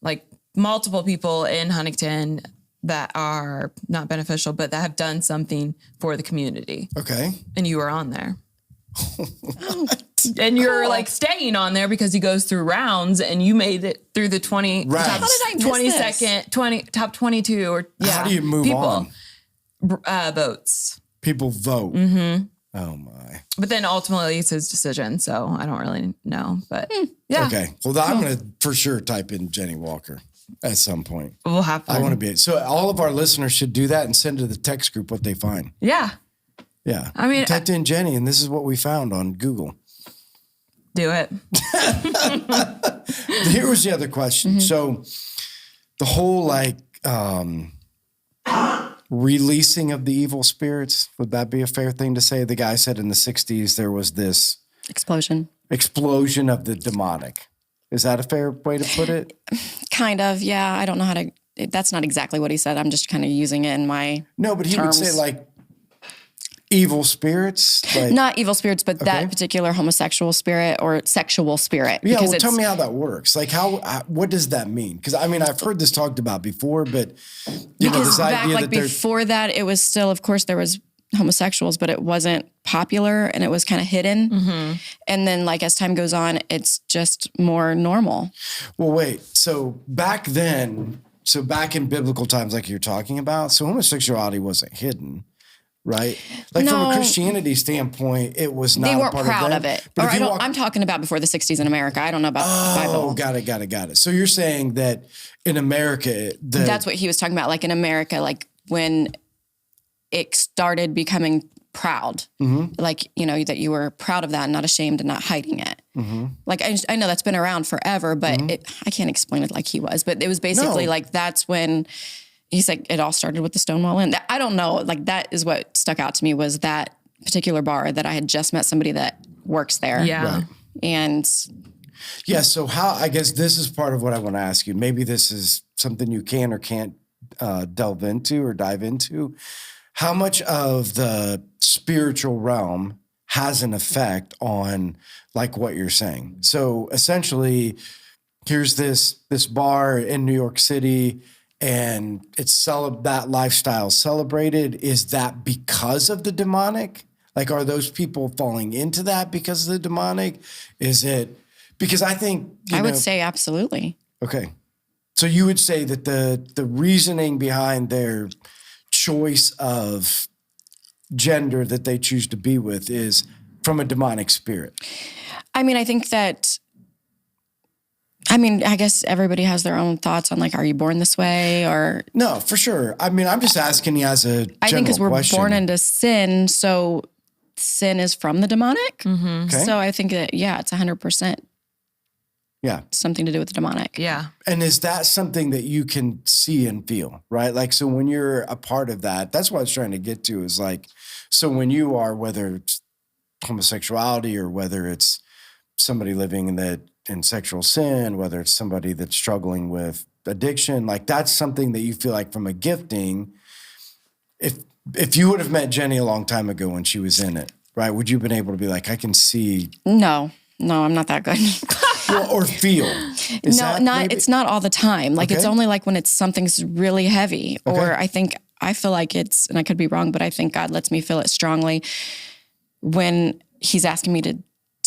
like multiple people in Huntington that are not beneficial, but that have done something for the community. Okay. And you were on there. And you're like staying on there because he goes through rounds and you made it through the 20 Rounds. top How did I miss 22nd, top 22 or How do you move people. on? Votes. People vote. Mm-hmm. Oh my. But then ultimately it's his decision. So I don't really know, but yeah. Okay. Well, I'm going to for sure type in Jenny Walker at some point. We'll have I want to be. So all of our listeners should do that and send to the text group what they find. Yeah. Yeah. I mean, typed in Jenny and this is what we found on Google. Do it. Here was the other question. So the whole like releasing of the evil spirits, would that be a fair thing to say? The guy said in the 60s there was this Explosion of the demonic. Is that a fair way to put it? kind of. Yeah. I don't know how to, that's not exactly what he said. I'm just kind of using it in my No, but he terms. would say like evil spirits. Like, not evil spirits, but that particular homosexual spirit or sexual spirit. yeah, because well, tell me how that works. Like what does that mean? Because I mean, I've heard this talked about before, but you know, this back idea like that there's before that, it was still, of course, there was homosexuals, but it wasn't popular and it was kind of hidden. Mm-hmm. And then like as time goes on, it's just more normal. Well, wait. So back then, back in biblical times, like you're talking about, so homosexuality wasn't hidden, right? Like from a No. Christianity standpoint, it was not. They weren't a part proud of, of it. But Or if you I'm talking about before the 60s in America. I don't know about the Bible. Oh, got it. So you're saying that in America, That's what he was talking about. Like in America, like when it started becoming proud, like, you know, that you were proud of that and not ashamed and not hiding it. Like, I know that's been around forever, but I can't explain it like he was, but it was basically like, that's when he's like, it all started with the Stonewall Inn. I don't know. Like that is what stuck out to me was that particular bar that I had just met somebody that works there. Yeah. Right. And Yeah. So I guess this is part of what I want to ask you. Maybe this is something you can or can't delve into or dive into. How much of the spiritual realm has an effect on like what you're saying? So essentially, here's this bar in New York City, and it's that lifestyle celebrated. Is that because of the demonic? Like, are those people falling into that because of the demonic? Is it because I think I would say absolutely. Okay, so you would say that the reasoning behind their choice of gender that they choose to be with is from a demonic spirit. I mean, I think that. I guess everybody has their own thoughts on like, are you born this way or? No, for sure. I mean, I'm just asking you as a general I think because we're question. born into sin, so sin is from the demonic. Okay. So I think that, it's 100%. Yeah. Something to do with the demonic. Yeah. And is that something that you can see and feel, right? Like, so when you're a part of that, that's what I was trying to get to is like, so when you are, whether it's homosexuality or whether it's somebody living in sexual sin, whether it's somebody that's struggling with addiction, like that's something that you feel like from a gifting, if you would have met Jenny a long time ago when she was in it, right? Would you have been able to be like, I can see? No, I'm not that good. Well, or feel. It's not all the time. Like it's only like when it's something's really heavy or I feel like it's, and I could be wrong, but I think God lets me feel it strongly when he's asking me to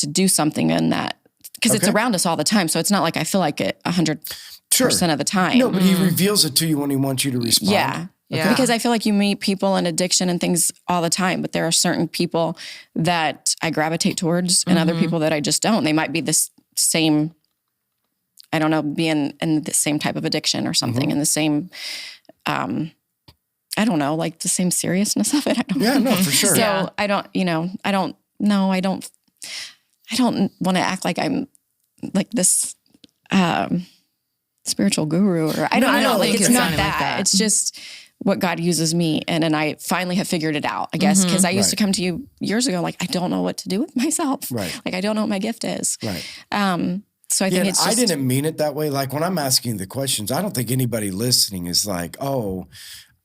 do something in that, because it's around us all the time. So it's not like I feel like it 100% of the time. No, but he reveals it to you when he wants you to respond. Yeah. Yeah. Because I feel like you meet people in addiction and things all the time, but there are certain people that I gravitate towards and other people that I just don't. They might be this same, I don't know, being in the same type of addiction or something in the same, I don't know, like the same seriousness of it. I don't know. No, for sure. So I don't want to act like I'm like this spiritual guru or I don't know. Like it's not that. It's just what God uses me in, and I finally have figured it out, I guess, because I used to come to you years ago like, I don't know what to do with myself. Right. Like I don't know what my gift is. Right. So I think it's just, I didn't mean it that way. Like when I'm asking the questions, I don't think anybody listening is like, oh,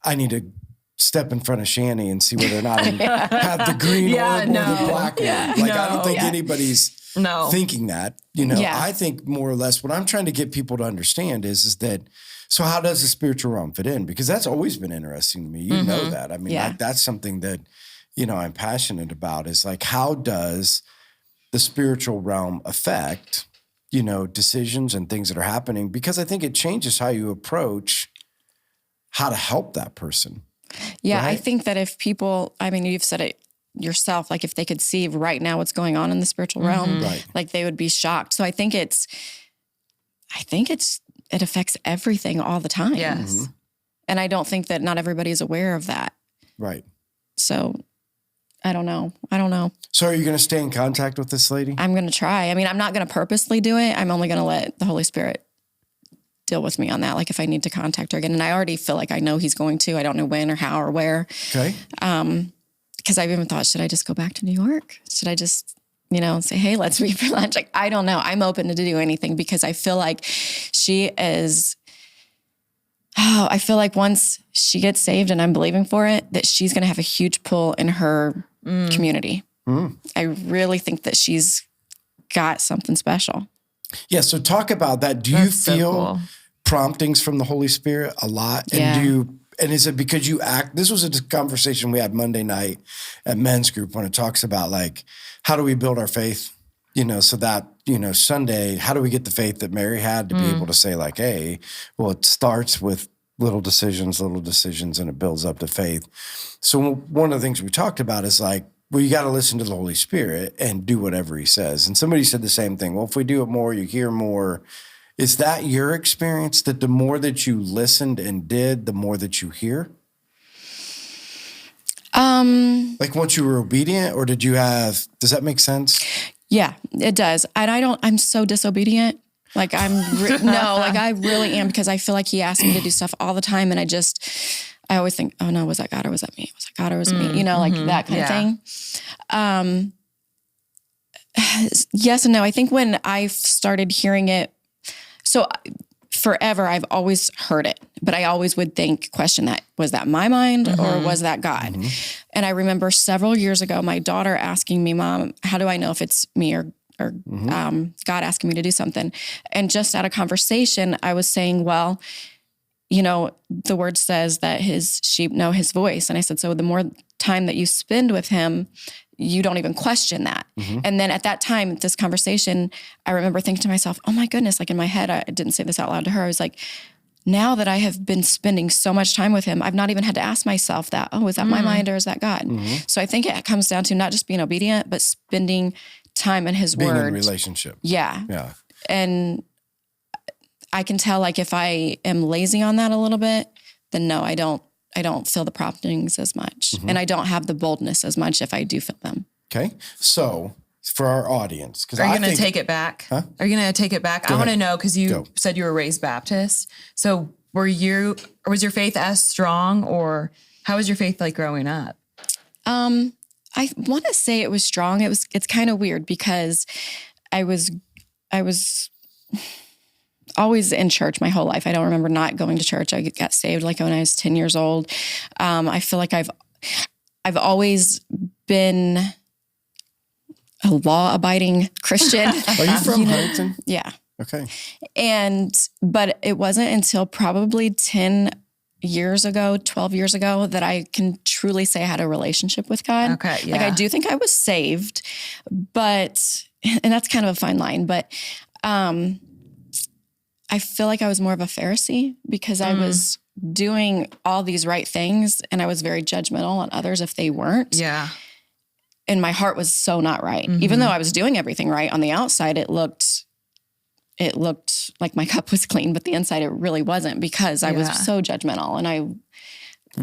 I need to step in front of Shani and see whether or not I have the green orb or the black orb. Like I don't think anybody's thinking that. I think more or less what I'm trying to get people to understand is that, so how does the spiritual realm fit in? Because that's always been interesting to me. You know that. I mean, like that's something that, I'm passionate about is like, how does the spiritual realm affect, decisions and things that are happening? Because I think it changes how you approach how to help that person. Yeah, right? I think that if people, I mean, you've said it yourself, like if they could see right now what's going on in the spiritual realm, like they would be shocked. So I think it affects everything all the time. Yes. And I don't think that not everybody is aware of that. Right. So I don't know. So are you going to stay in contact with this lady? I'm going to try. I mean, I'm not going to purposely do it. I'm only going to let the Holy Spirit deal with me on that. Like if I need to contact her again, and I already feel like I know he's going to, I don't know when or how or where. Okay. Because I've even thought, should I just go back to New York? Should I just, say, hey, let's meet for lunch? Like, I don't know. I'm open to do anything because I feel like she is, I feel like once she gets saved and I'm believing for it, that she's going to have a huge pull in her community. I really think that she's got something special. Yeah. So talk about that. Do That's you feel so cool. promptings from the Holy Spirit a lot? And and is it because you act? This was a conversation we had Monday night at men's group when it talks about like, how do we build our faith? So that, Sunday, how do we get the faith that Mary had to be able to say like, hey, well, it starts with little decisions, and it builds up to faith. So one of the things we talked about is like, well, you got to listen to the Holy Spirit and do whatever he says. And somebody said the same thing. Well, if we do it more, you hear more. Is that your experience that the more that you listened and did, the more that you hear? Like once you were obedient, or does that make sense? Yeah, it does. And I'm so disobedient. Like no, like I really am, because I feel like he asked me to do stuff all the time. And I always think, oh no, was that God or was that me? Was that God or was it me? You know, like that kind of thing. Yes and no. I think when I started hearing it, so forever, I've always heard it, but I always would question that, was that my mind or was that God? And I remember several years ago, my daughter asking me, Mom, how do I know if it's me or God asking me to do something? And just out of conversation, I was saying, well, you know, the word says that his sheep know his voice. And I said, so the more time that you spend with him, you don't even question that. And then at that time, this conversation, I remember thinking to myself, oh my goodness, like in my head, I didn't say this out loud to her. I was like, now that I have been spending so much time with him, I've not even had to ask myself that, oh, is that my mind or is that God? So I think it comes down to not just being obedient, but spending time in his word. Being in relationship. Yeah. Yeah. And I can tell, like, if I am lazy on that a little bit, then no, I don't feel the promptings as much. And I don't have the boldness as much if I do feel them. Okay. So for our audience, because are you going to take it back? Huh? Are you going to take it back? I want to know, because you said you were raised Baptist. So was your faith as strong, or how was your faith like growing up? I want to say it was strong. It's kind of weird because I was always in church my whole life. I don't remember not going to church. I got saved like when I was 10 years old. I feel like I've always been a law-abiding Christian. Are you from Huntington? Yeah. Okay. But it wasn't until probably 12 years ago that I can truly say I had a relationship with God. Okay. Yeah. Like, I do think I was saved, and that's kind of a fine line, but, I feel like I was more of a Pharisee because I was doing all these right things and I was very judgmental on others if they weren't. Yeah. And my heart was so not right. Even though I was doing everything right on the outside, it looked like my cup was clean, but the inside it really wasn't, because I was so judgmental. And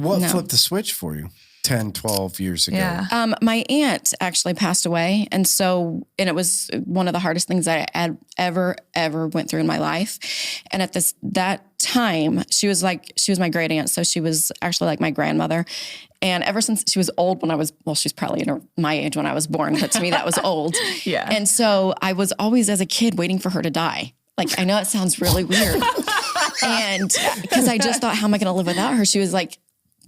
what flipped the switch for you 10, 12 years ago? Yeah. My aunt actually passed away. And it was one of the hardest things that I had ever went through in my life. And at that time, she was my great aunt. So she was actually like my grandmother. And ever since, she was old she's probably my age when I was born, but to me that was old. Yeah. And so I was always, as a kid, waiting for her to die. Like, I know it sounds really weird. And because I just thought, how am I going to live without her? She was like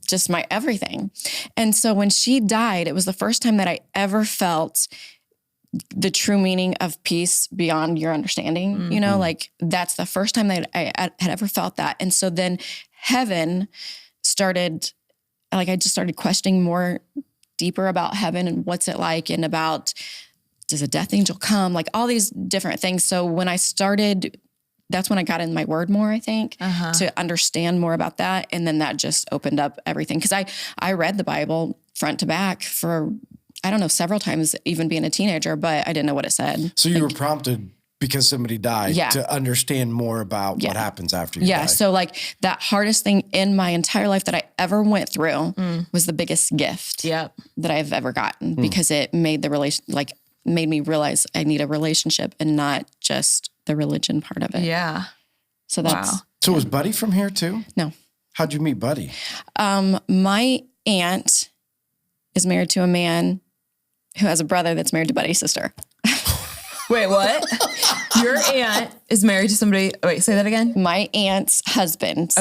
just my everything. And so when she died, it was the first time that I ever felt the true meaning of peace beyond your understanding. You know, like, that's the first time that I had ever felt that. And so then heaven started, like, I just started questioning more deeper about heaven and what's it like, and about, does a death angel come? Like, all these different things. So when I started, that's when I got in my word more, I think, to understand more about that. And then that just opened up everything. Because I read the Bible front to back for, I don't know, several times, even being a teenager, but I didn't know what it said. So you were prompted because somebody died to understand more about what happens after you die. Yeah. So like, that hardest thing in my entire life that I ever went through was the biggest gift that I've ever gotten, because it made made me realize I need a relationship and not just the religion part of it. Yeah. So that's... Wow. So was Buddy from here too? No. How'd you meet Buddy? My aunt is married to a man who has a brother that's married to Buddy's sister. Wait, what? Your aunt is married to somebody... Wait, say that again? My aunt's husband's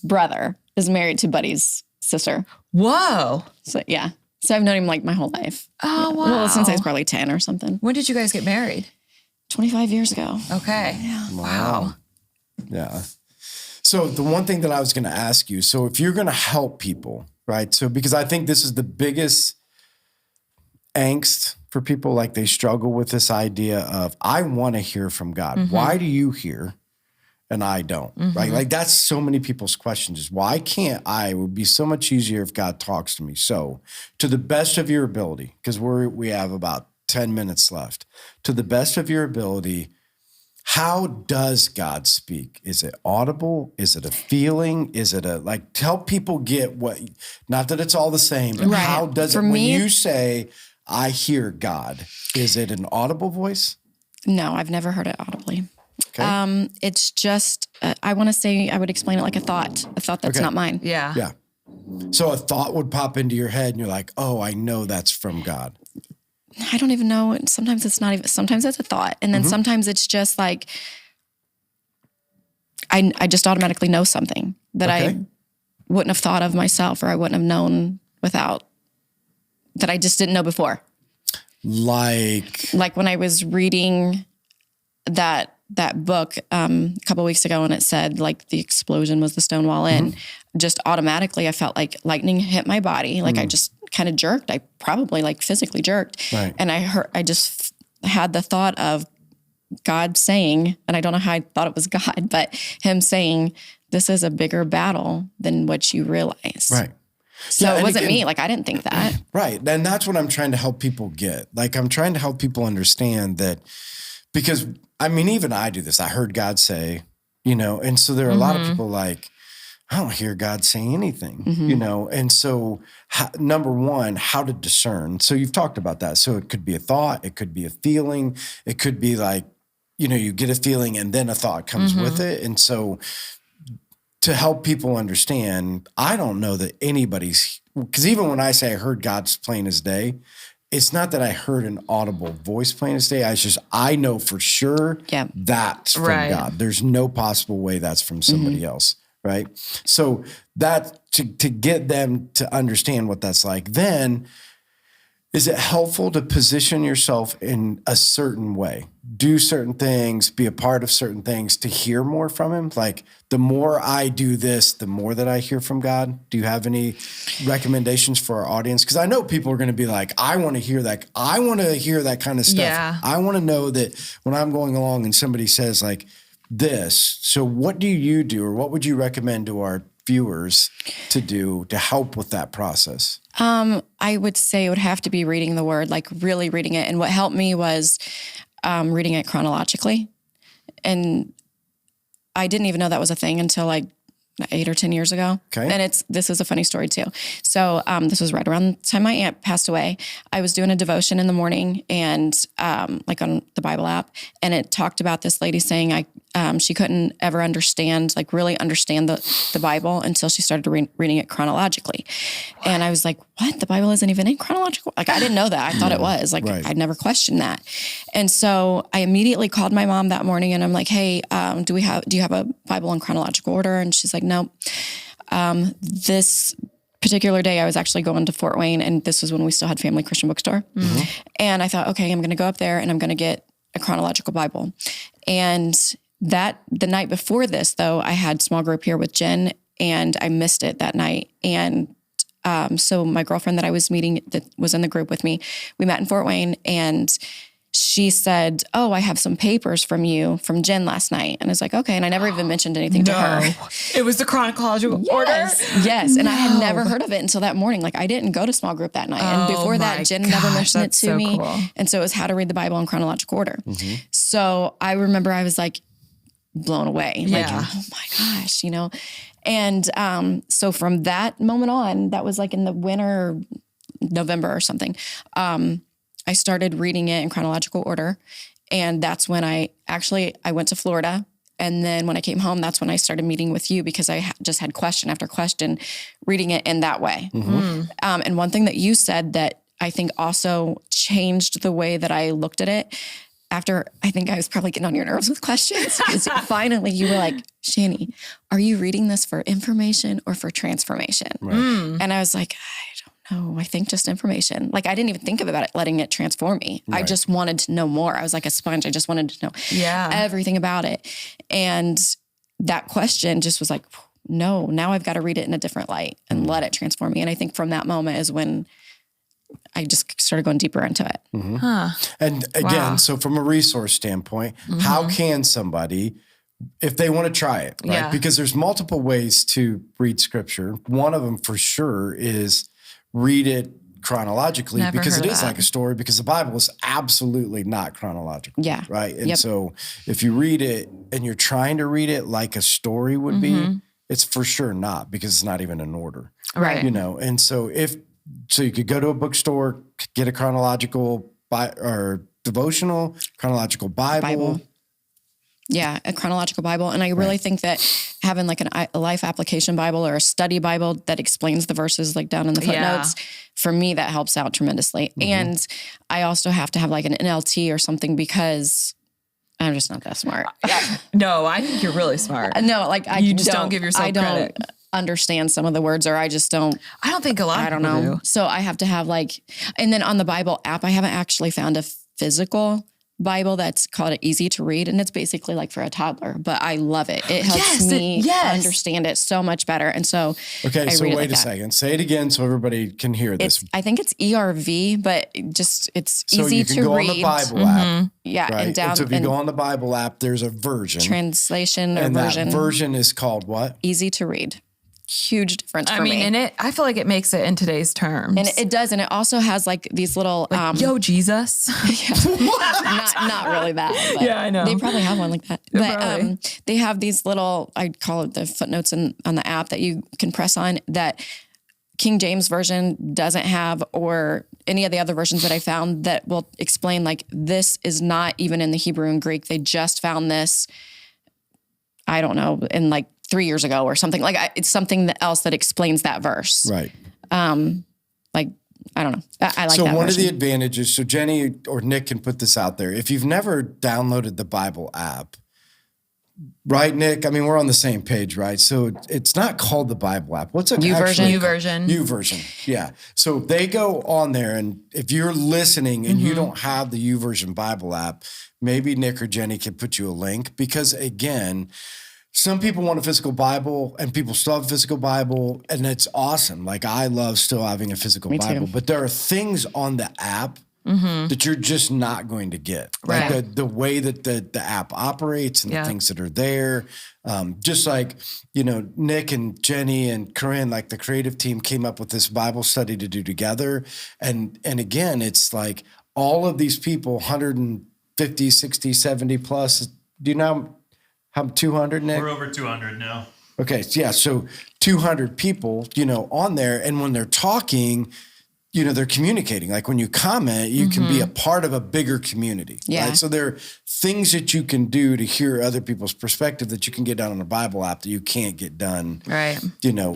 brother is married to Buddy's sister. Whoa. So, yeah. So I've known him like my whole life. Oh, wow. Well, since I was probably 10 or something. When did you guys get married? 25 years ago. Okay. Yeah. Wow. Yeah. So the one thing that I was going to ask you, so if you're going to help people, right? So because I think this is the biggest angst for people, like they struggle with this idea of, I want to hear from God. Why do you hear and I don't, right? Like, that's so many people's questions is, why can't I? It would be so much easier if God talks to me. So to the best of your ability, because we have about 10 minutes left, to the best of your ability, how does God speak? Is it audible? Is it a feeling? Is it help people get what, not that it's all the same, but how does it, when you say, I hear God, is it an audible voice? No, I've never heard it audibly. It's just, I want to say, I would explain it like a thought that's not mine. Yeah. Yeah. So a thought would pop into your head and you're like, oh, I know that's from God. I don't even know. Sometimes it's not even, sometimes it's a thought. And then sometimes it's just like, I just automatically know something that I wouldn't have thought of myself, or I wouldn't have known without, that I just didn't know before. Like when I was reading that book a couple of weeks ago, and it said like the explosion was the stone wall in, just automatically I felt like lightning hit my body. Like I just kind of jerked. I probably like physically jerked. Right. And I just had the thought of God saying, and I don't know how I thought it was God, but him saying, this is a bigger battle than what you realize. Right. So it wasn't me. Like I didn't think that. Right. And that's what I'm trying to help people get. Like I'm trying to help people understand that, because I mean, even I do this. I heard God say, and so there are a lot of people like, I don't hear God say anything, and so number one, how to discern. So you've talked about that. So it could be a thought, it could be a feeling, it could be like, you get a feeling and then a thought comes with it. And so to help people understand, I don't know that because even when I say I heard God's plain as day, it's not that I heard an audible voice plain as day. I know for sure that's from God. There's no possible way that's from somebody else, right? So that to get them to understand what that's like, then is it helpful to position yourself in a certain way? Do certain things, be a part of certain things to hear more from him? Like the more I do this, the more that I hear from God. Do you have any recommendations for our audience? Because I know people are going to be like, I want to hear that. I want to hear that kind of stuff. Yeah. I want to know that when I'm going along and somebody says like this, so what do you do, or what would you recommend to our viewers to do to help with that process? I would say it would have to be reading the word, like really reading it. And what helped me was reading it chronologically. And I didn't even know that was a thing until like 8 or 10 years ago. Okay. And this is a funny story too. So this was right around the time my aunt passed away. I was doing a devotion in the morning and like on the Bible app, and it talked about this lady saying she couldn't ever really understand the Bible until she started reading it chronologically. What? And I was like, what? The Bible isn't even in chronological? Like, I didn't know that. I thought it was. Like, I'd never questioned that. And so I immediately called my mom that morning and I'm like, hey, do you have a Bible in chronological order? And she's like, no. This particular day I was actually going to Fort Wayne, and this was when we still had Family Christian Bookstore. And I thought, okay, I'm going to go up there and I'm going to get a chronological Bible. And the night before this, though, I had small group here with Jen, and I missed it that night. And so my girlfriend that I was meeting, that was in the group with me, we met in Fort Wayne, and she said, oh, I have some papers from Jen last night. And I was like, okay. And I never even mentioned anything to her. It was the chronological order? Yes. And I had never heard of it until that morning. Like I didn't go to small group that night. And before that, Jen never mentioned it to me. Cool. And so it was how to read the Bible in chronological order. So I remember I was like blown away. Like, oh my gosh, And so from that moment on, that was like in the winter, November or something, I started reading it in chronological order. And that's when I went to Florida. And then when I came home, that's when I started meeting with you, because I just had question after question, reading it in that way. And one thing that you said that I think also changed the way that I looked at it, after I think I was probably getting on your nerves with questions, because finally you were like, Shani, are you reading this for information or for transformation? And I was like, I don't know. I think just information. Like I didn't even think about it, letting it transform me. I just wanted to know more. I was like a sponge. I just wanted to know everything about it. And that question just was like, no, now I've got to read it in a different light and let it transform me. And I think from that moment is when I just started going deeper into it. And again, so from a resource standpoint, how can somebody, if they want to try it, right? Because there's multiple ways to read scripture. One of them for sure is read it chronologically, because it is like a story, because the Bible is absolutely not chronological. Right. And so if you read it and you're trying to read it like a story would be, it's for sure not, because it's not even in order. Right. And so so you could go to a bookstore, get a chronological or devotional, chronological Bible. Yeah, a chronological Bible. And I really think that having like a life application Bible or a study Bible that explains the verses like down in the footnotes, for me, that helps out tremendously. And I also have to have like an NLT or something because I'm just not that smart. No, I think you're really smart. No, like you just don't give yourself credit. Understand some of the words, or I just don't. I don't think a lot. I don't know. Do. So I have to have like, and then on the Bible app, I haven't actually found a physical Bible that's called it easy to read, and it's basically like for a toddler, but I love it. It helps me understand it so much better. And so okay, so wait a second. Say it again so everybody can hear this. I think it's ERV, but it's so easy you can to go read. on the Bible app. Yeah, right? and down. And so if you go on the Bible app, there's a version. Translation or and version. that version is called what? Easy to read. Huge difference for me. And I feel like it makes it in today's terms. And it does. And it also has like these little, yo, Jesus. not really that. But yeah, I know. They probably have one like that. But they have these little, I call it the footnotes on the app that you can press on that King James version doesn't have, or any of the other versions that I found that will explain like, this is not even in the Hebrew and Greek. They just found this, I don't know, in like 3 years ago or something. Like it's something else that explains that verse. Right. Like, I don't know. I like so that one version. of the advantages, so Jenny or Nick can put this out there. If you've never downloaded the Bible app, right, Nick? I mean, we're on the same page, right? So it's not called the Bible app. What's it actually? YouVersion. Yeah. So they go on there, and if you're listening and you don't have the YouVersion Bible app, maybe Nick or Jenny can put you a link, because again, some people want a physical Bible and people still have a physical Bible, and it's awesome. Like I love still having a physical Bible, but there are things on the app that you're just not going to get. Right. Like the way that the app operates and the things that are there. Just like, Nick and Jenny and Corinne, like the creative team came up with this Bible study to do together. And again, it's like all of these people, 150, 60, 70 plus, do you know how 200, Nick? We're over 200 now. Okay. Yeah. So 200 people, on there. And when they're talking, they're communicating. Like when you comment, you can be a part of a bigger community. Yeah. Right? So there are things that you can do to hear other people's perspective that you can get done on a Bible app that you can't get done, right,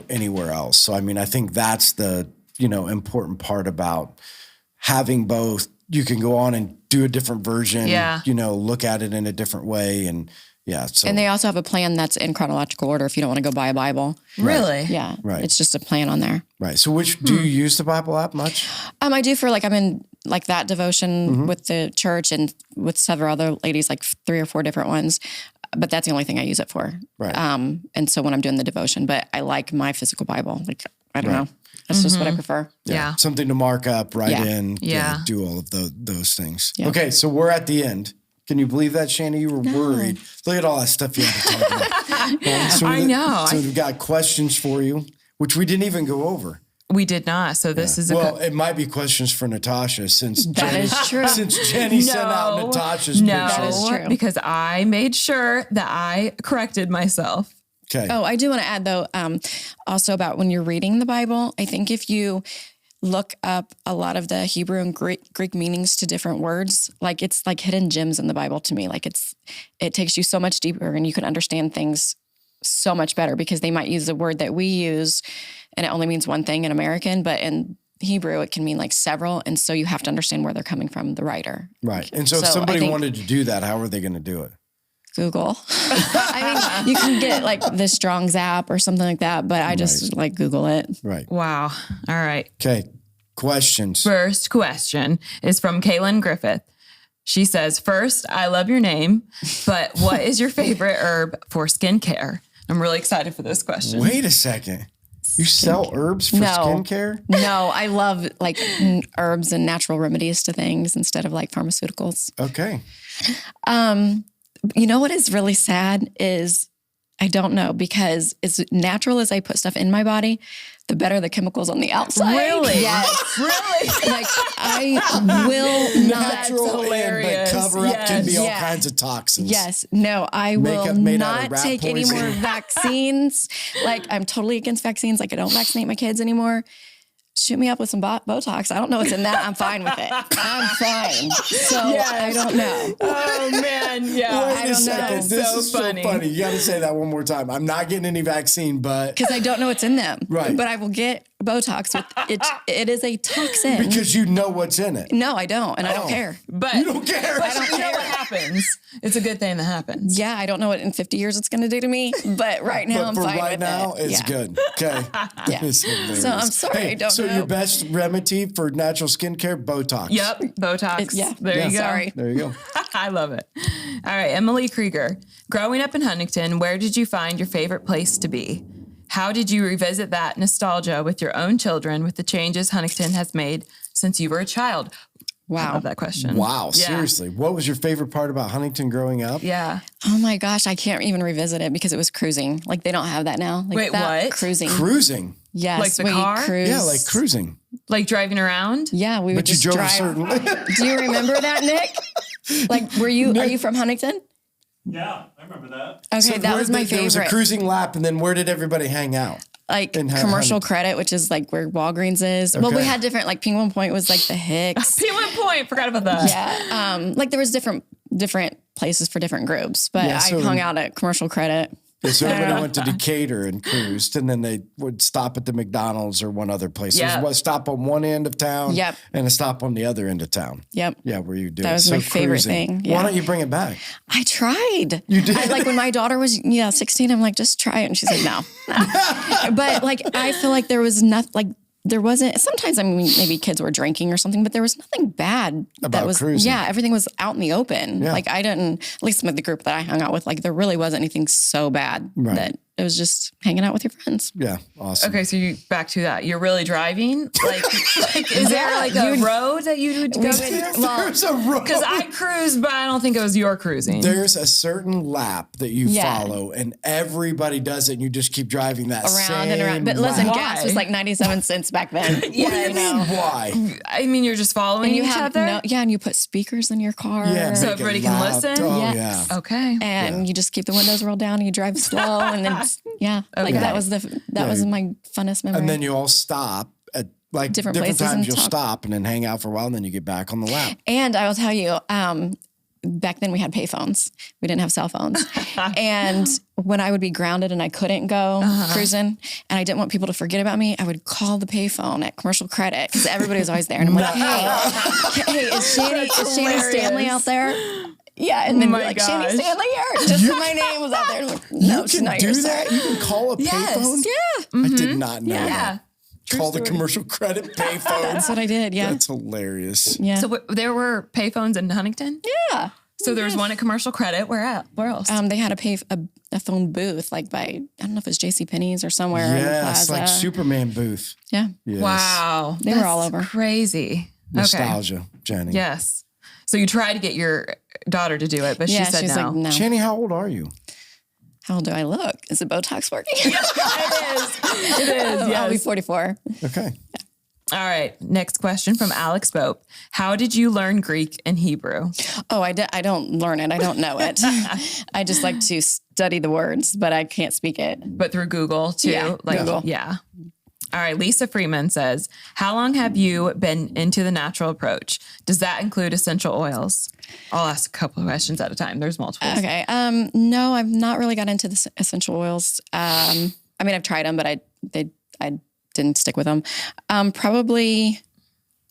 anywhere else. So, I mean, I think that's the, important part about having both. You can go on and do a different version, look at it in a different way. And so. And they also have a plan that's in chronological order if you don't want to go buy a Bible. Really? Yeah. Right. It's just a plan on there. Right. So do you use the Bible app much? I do for I'm in like that devotion with the church and with several other ladies, like 3 or 4 different ones. But that's the only thing I use it for. Right. And so when I'm doing the devotion, but I like my physical Bible. Like, I don't know. That's just what I prefer. Yeah. Something to mark up, write in, Yeah. do all of those things. Yeah. Okay. So we're at the end. Can you believe that, Shani? You were worried. Look at all that stuff you had to talk about. I know. So we've got questions for you, which we didn't even go over. We did not. So this is it might be questions for Natasha since Jenny sent out Natasha's pictures. That is true. Because I made sure that I corrected myself. Okay. Oh, I do want to add though, also about when you're reading the Bible, I think if you look up a lot of the Hebrew and Greek meanings to different words, like it's like hidden gems in the Bible to me. Like it takes you so much deeper and you can understand things so much better because they might use a word that we use and it only means one thing in American, but in Hebrew, it can mean like several. And so you have to understand where they're coming from, the writer. Right. And so if somebody wanted to do that, how are they going to do it? Google. I mean, you can get like the Strong's app or something like that, but I just like Google it. Right. Wow. All right. Okay. Questions. First question is from Kaylin Griffith. She says, first, I love your name, but what is your favorite herb for skincare? I'm really excited for this question. Wait a second. You sell herbs for skincare? No, I love like herbs and natural remedies to things instead of like pharmaceuticals. Okay. You know what is really sad is I don't know, because as natural as I put stuff in my body, the better the chemicals on the outside. Really? Yes. Really? Like I will not. Natural but cover up can be all kinds of toxins. Yes. No, I will not take any more vaccines. Like I'm totally against vaccines. Like I don't vaccinate my kids anymore. shoot me up with some Botox. I don't know what's in that. I'm fine with it. I'm fine. So I don't know. Oh man, yeah. Wait I a don't second. know. This So is funny. so funny. You got to say that one more time. I'm not getting any vaccine, but Because I don't know what's in them. Right. But I will get Botox with it. It is a toxin. because you know what's in it. No, I don't. And I don't care. But You don't care. But you know what happens. It's a good thing that happens. Yeah, I don't know what in 50 years it's going to do to me. But right now, But I'm for fine right with now, it. it's Yeah. good. Okay. Yeah. It's hilarious. So I'm sorry, I don't so know. your best remedy for natural skincare, Botox. Yep. Botox. Yeah. There you go. Sorry. There you go. I love it. All right, Emily Krieger. Growing up in Huntington, where did you find your favorite place to be? How did you revisit that nostalgia with your own children with the changes Huntington has made since you were a child? I Wow. love that question. Wow. Yeah. Seriously. What was your favorite part about Huntington growing up? Yeah. Oh my gosh, I can't even revisit it because it was cruising. Like they don't have that now. Like Wait, that what? Cruising. Cruising. Yes. Like the we car? cruised. Yeah, like cruising. Like driving around? Yeah, we would But you just drove drive. a certain Do you remember that, Nick? Like, are you from Huntington? Yeah, I remember that. Okay, So that was my There was a favorite. cruising lap, and then where did everybody hang out? Like in commercial Huntington. credit, which is like where Walgreens is. Well, we Okay. had different, like Penguin Point was like the Hicks. Penguin Point. Forgot about that. Yeah. Like there was different places for different groups, but Yeah, so I hung out at commercial credit. So everybody went to Decatur and cruised, and then they would stop at the McDonald's or one other place. Yeah. There's a stop on one end of town Yep. and a stop on the other end of town. Yep. Yeah, where you do That it. was So my favorite cruising. thing, Why yeah. don't you bring it back? I tried. You did? Like when my daughter was 16, I'm like, just try it. And she's like, no. But like, I feel like there was nothing, like there wasn't, sometimes I mean, maybe kids were drinking or something, but there was nothing bad About that was, cruising. yeah, everything was out in the open. Yeah. Like I didn't, at least with the group that I hung out with, like there really wasn't anything so bad Right. that it was just hanging out with your friends. Yeah, awesome. Okay, so you back to that. You're really driving? Like is there like a road that you would go to? There's a road. Because I cruised, but I don't think it was your cruising. There's a certain lap that you Yeah. follow, and everybody does it, and you just keep driving that Around and around. But listen, lap. gas was like 97 cents back then. What do you mean? Why? I mean, you're just following And you each have other? and you put speakers in your car. Yeah, So make it everybody can loud. listen? Oh Yes. yeah. Okay. And you just keep the windows rolled down and you drive slow and then like that was my funnest memory. And then you all stop at like Different different places times. and You'll talk. stop and then hang out for a while, and then you get back on the lap. And I will tell you, back then we had payphones. We didn't have cell phones. And when I would be grounded and I couldn't go cruising and I didn't want people to forget about me, I would call the payphone at commercial credit because everybody was always there. And I'm like, hey, is Shani Stanley out there? Yeah, and then my we're like, gosh. Shani Stanley here? Just so my name was out there. And I'm like, no, You she's can not do here. that. Sorry. You can call a payphone. Yeah, I did not know Yeah. that. Call the commercial credit payphone. that's what I did. Yeah, That's hilarious. yeah. So there were payphones in Huntington? yeah. So there was one at Commercial Credit. Where at? Where else? They had a phone booth like by, I don't know if it was JCPenney's or somewhere in the Yes, plaza. like Superman booth. Yeah. Yes. Wow. They were all over. Crazy. Okay. Nostalgia, Jenny. Yes. So you tried to get your daughter to do it, but Yeah, she said she's no. like, no. Shani, how old are you? How old do I look? Is it Botox working? It is. I'll be Yes. 44. Okay. All right. Next question from Alex Bope. How did you learn Greek and Hebrew? Oh, I don't learn it. I don't know it. I just like to study the words, but I can't speak it. But through Google too? Yeah, Google. Yeah. All right. Lisa Freeman says, how long have you been into the natural approach? Does that include essential oils? I'll ask a couple of questions at a time. There's multiple. Okay. No, I've not really got into the essential oils. I mean, I've tried them, but I didn't stick with them. Probably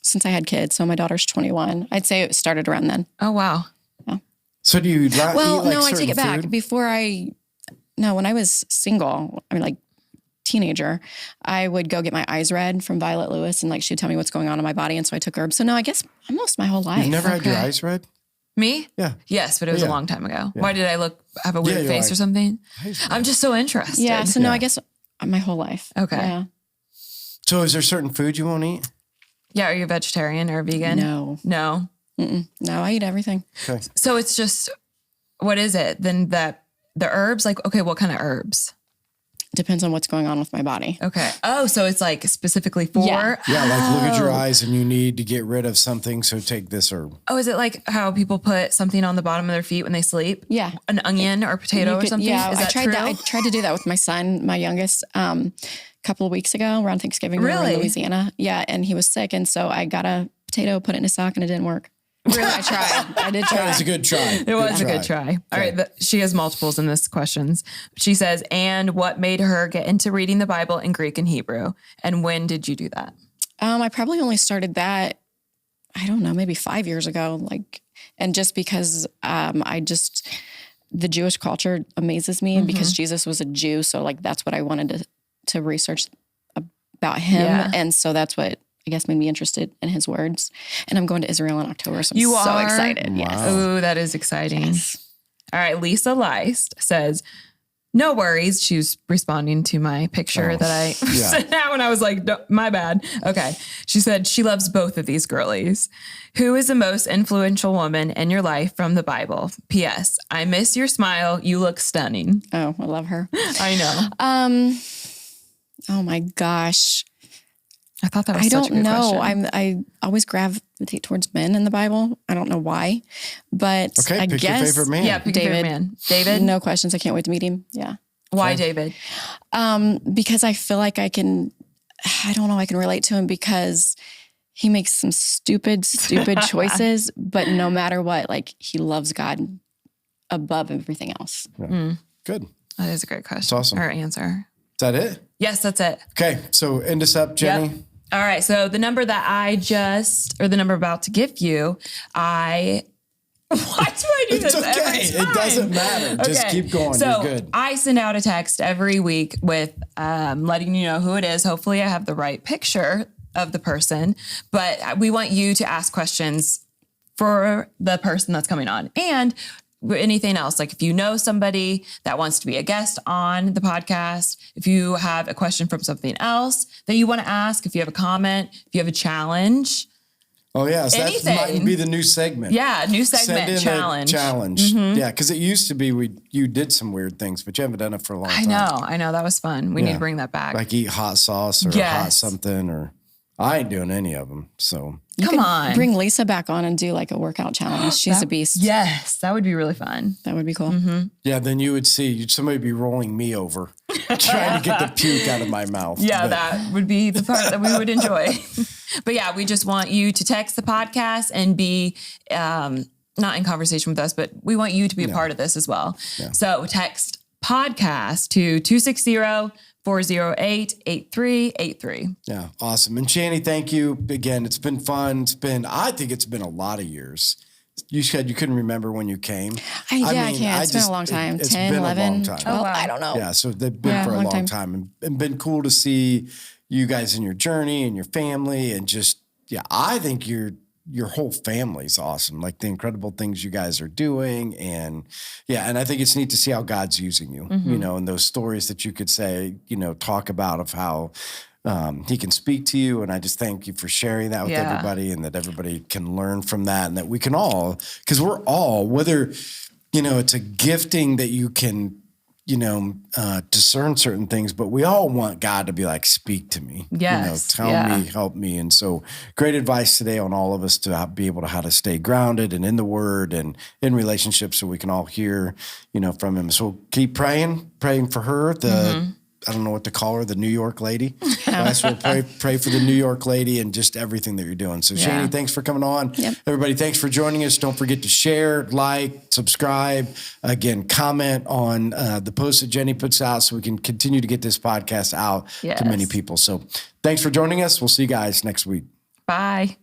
since I had kids. So my daughter's 21. I'd say it started around then. Oh, wow. So do you not Well, eat like no, I take certain it back. food? When I was single, I mean, like teenager, I would go get my eyes read from Violet Lewis and like she'd tell me what's going on in my body. And so I took herbs. So no, I guess almost my whole life. You've never had your Okay. eyes read? Me? Yeah. Yes, but it was Yeah. a long time ago. Why did I have a weird you're face like, or something? I'm just so interested. Yeah. So no, Yeah. I guess my whole life. Okay. Yeah. So is there certain food you won't eat? Yeah. Are you a vegetarian or a vegan? No. No. No, I eat everything. Okay. So it's just, what is it? Then the herbs, like, okay, what kind of herbs? Depends on what's going on with my body. Okay. Oh, so it's like specifically for, Yeah. Yeah, like look at your eyes and you need to get rid of something, so take this herb. oh, is it like how people put something on the bottom of their feet when they sleep? Yeah. An onion or potato or something? Yeah, Is that I tried true? that. I tried to do that with my son, my youngest, couple of weeks ago around Thanksgiving. We were Really? in Louisiana. Yeah. And he was sick. And so I got a potato, put it in his sock, and it didn't work. Really? I tried. I did That try. was a good try. It was a good try. All right. She has multiples in this questions. She says, and what made her get into reading the Bible in Greek and Hebrew? And when did you do that? I probably only started that, I don't know, maybe 5 years ago. And just because the Jewish culture amazes me because Jesus was a Jew. So that's what I wanted to research about him. Yeah. And so that's what I guess made me interested in his words. And I'm going to Israel in October. So I'm You so are? excited. Wow. Yes. Ooh, that is exciting. Yes. All right. Lisa Leist says, no worries. She's responding to my picture that I sent out and I was like, my bad. Okay. She said she loves both of these girlies. Who is the most influential woman in your life from the Bible? P.S. I miss your smile. You look stunning. Oh, I love her. I know. Oh my gosh. I thought that was I such a don't good know. question. I always gravitate towards men in the Bible. I don't know why, but Okay, I pick guess your favorite man. Yeah, pick your favorite David. man. David? No questions. I can't wait to meet him. Yeah. Why David? Because I feel like I can relate to him because he makes some stupid choices, but no matter what, he loves God above everything else. Yeah. Good. That is a great question. That's awesome. Or answer. Is that it? Yes, that's it. Okay. So end us up, Jenny. Yep. All right. So the number that the number I'm about to give you, why do I do this It's okay. every time? It doesn't matter. Just keep going. So You're good. I send out a text every week with letting you know who it is. Hopefully I have the right picture of the person, but we want you to ask questions for the person that's coming on and anything else. Like if you know somebody that wants to be a guest on the podcast, if you have a question from something else that you want to ask, if you have a comment, if you have a challenge. Oh, yeah. So that Anything. might be the new segment. Yeah, new segment, Send in challenge. a challenge. Yeah, because it used to be you did some weird things, but you haven't done it for a long time. I know. That was fun. We need to bring that back. Like eat hot sauce or Yes. hot something, or I ain't doing any of them. So Come on. Bring Lisa back on and do a workout challenge. She's a beast. Yes, that would be really fun. That would be cool. yeah, then you would see somebody be rolling me over, trying to get the puke out of my mouth. Yeah, But- that would be the part that we would enjoy. But yeah, we just want you to text the podcast and be not in conversation with us, but we want you to be a part of this as well. Yeah. So text podcast to 260-408-8383. Yeah, awesome. And Shani, thank you again. It's been fun. I think it's been a lot of years. You said you couldn't remember when you came. I can't. It's been a long time. It's 10, been 11, a long time. 12. I don't know. Yeah, so they've been for a long time and been cool to see you guys in your journey and your family and just, I think your whole family's awesome. Like the incredible things you guys are doing. And and I think it's neat to see how God's using you, and those stories that you could say, talk about of how he can speak to you. And I just thank you for sharing that with everybody and that everybody can learn from that and that we can all, because we're all, whether, it's a gifting that you can, discern certain things, but we all want God to be like, speak to me, Yes. tell me, help me. And so great advice today on all of us to be able to how to stay grounded and in the word and in relationships so we can all hear, from him. So keep praying for her, I don't know what to call her, the New York lady. Guys, we'll pray for the New York lady and just everything that you're doing. So Shani, thanks for coming on. Yep. Everybody, thanks for joining us. Don't forget to share, like, subscribe. Again, comment on the post that Jenny puts out so we can continue to get this podcast out to many people. So thanks for joining us. We'll see you guys next week. Bye.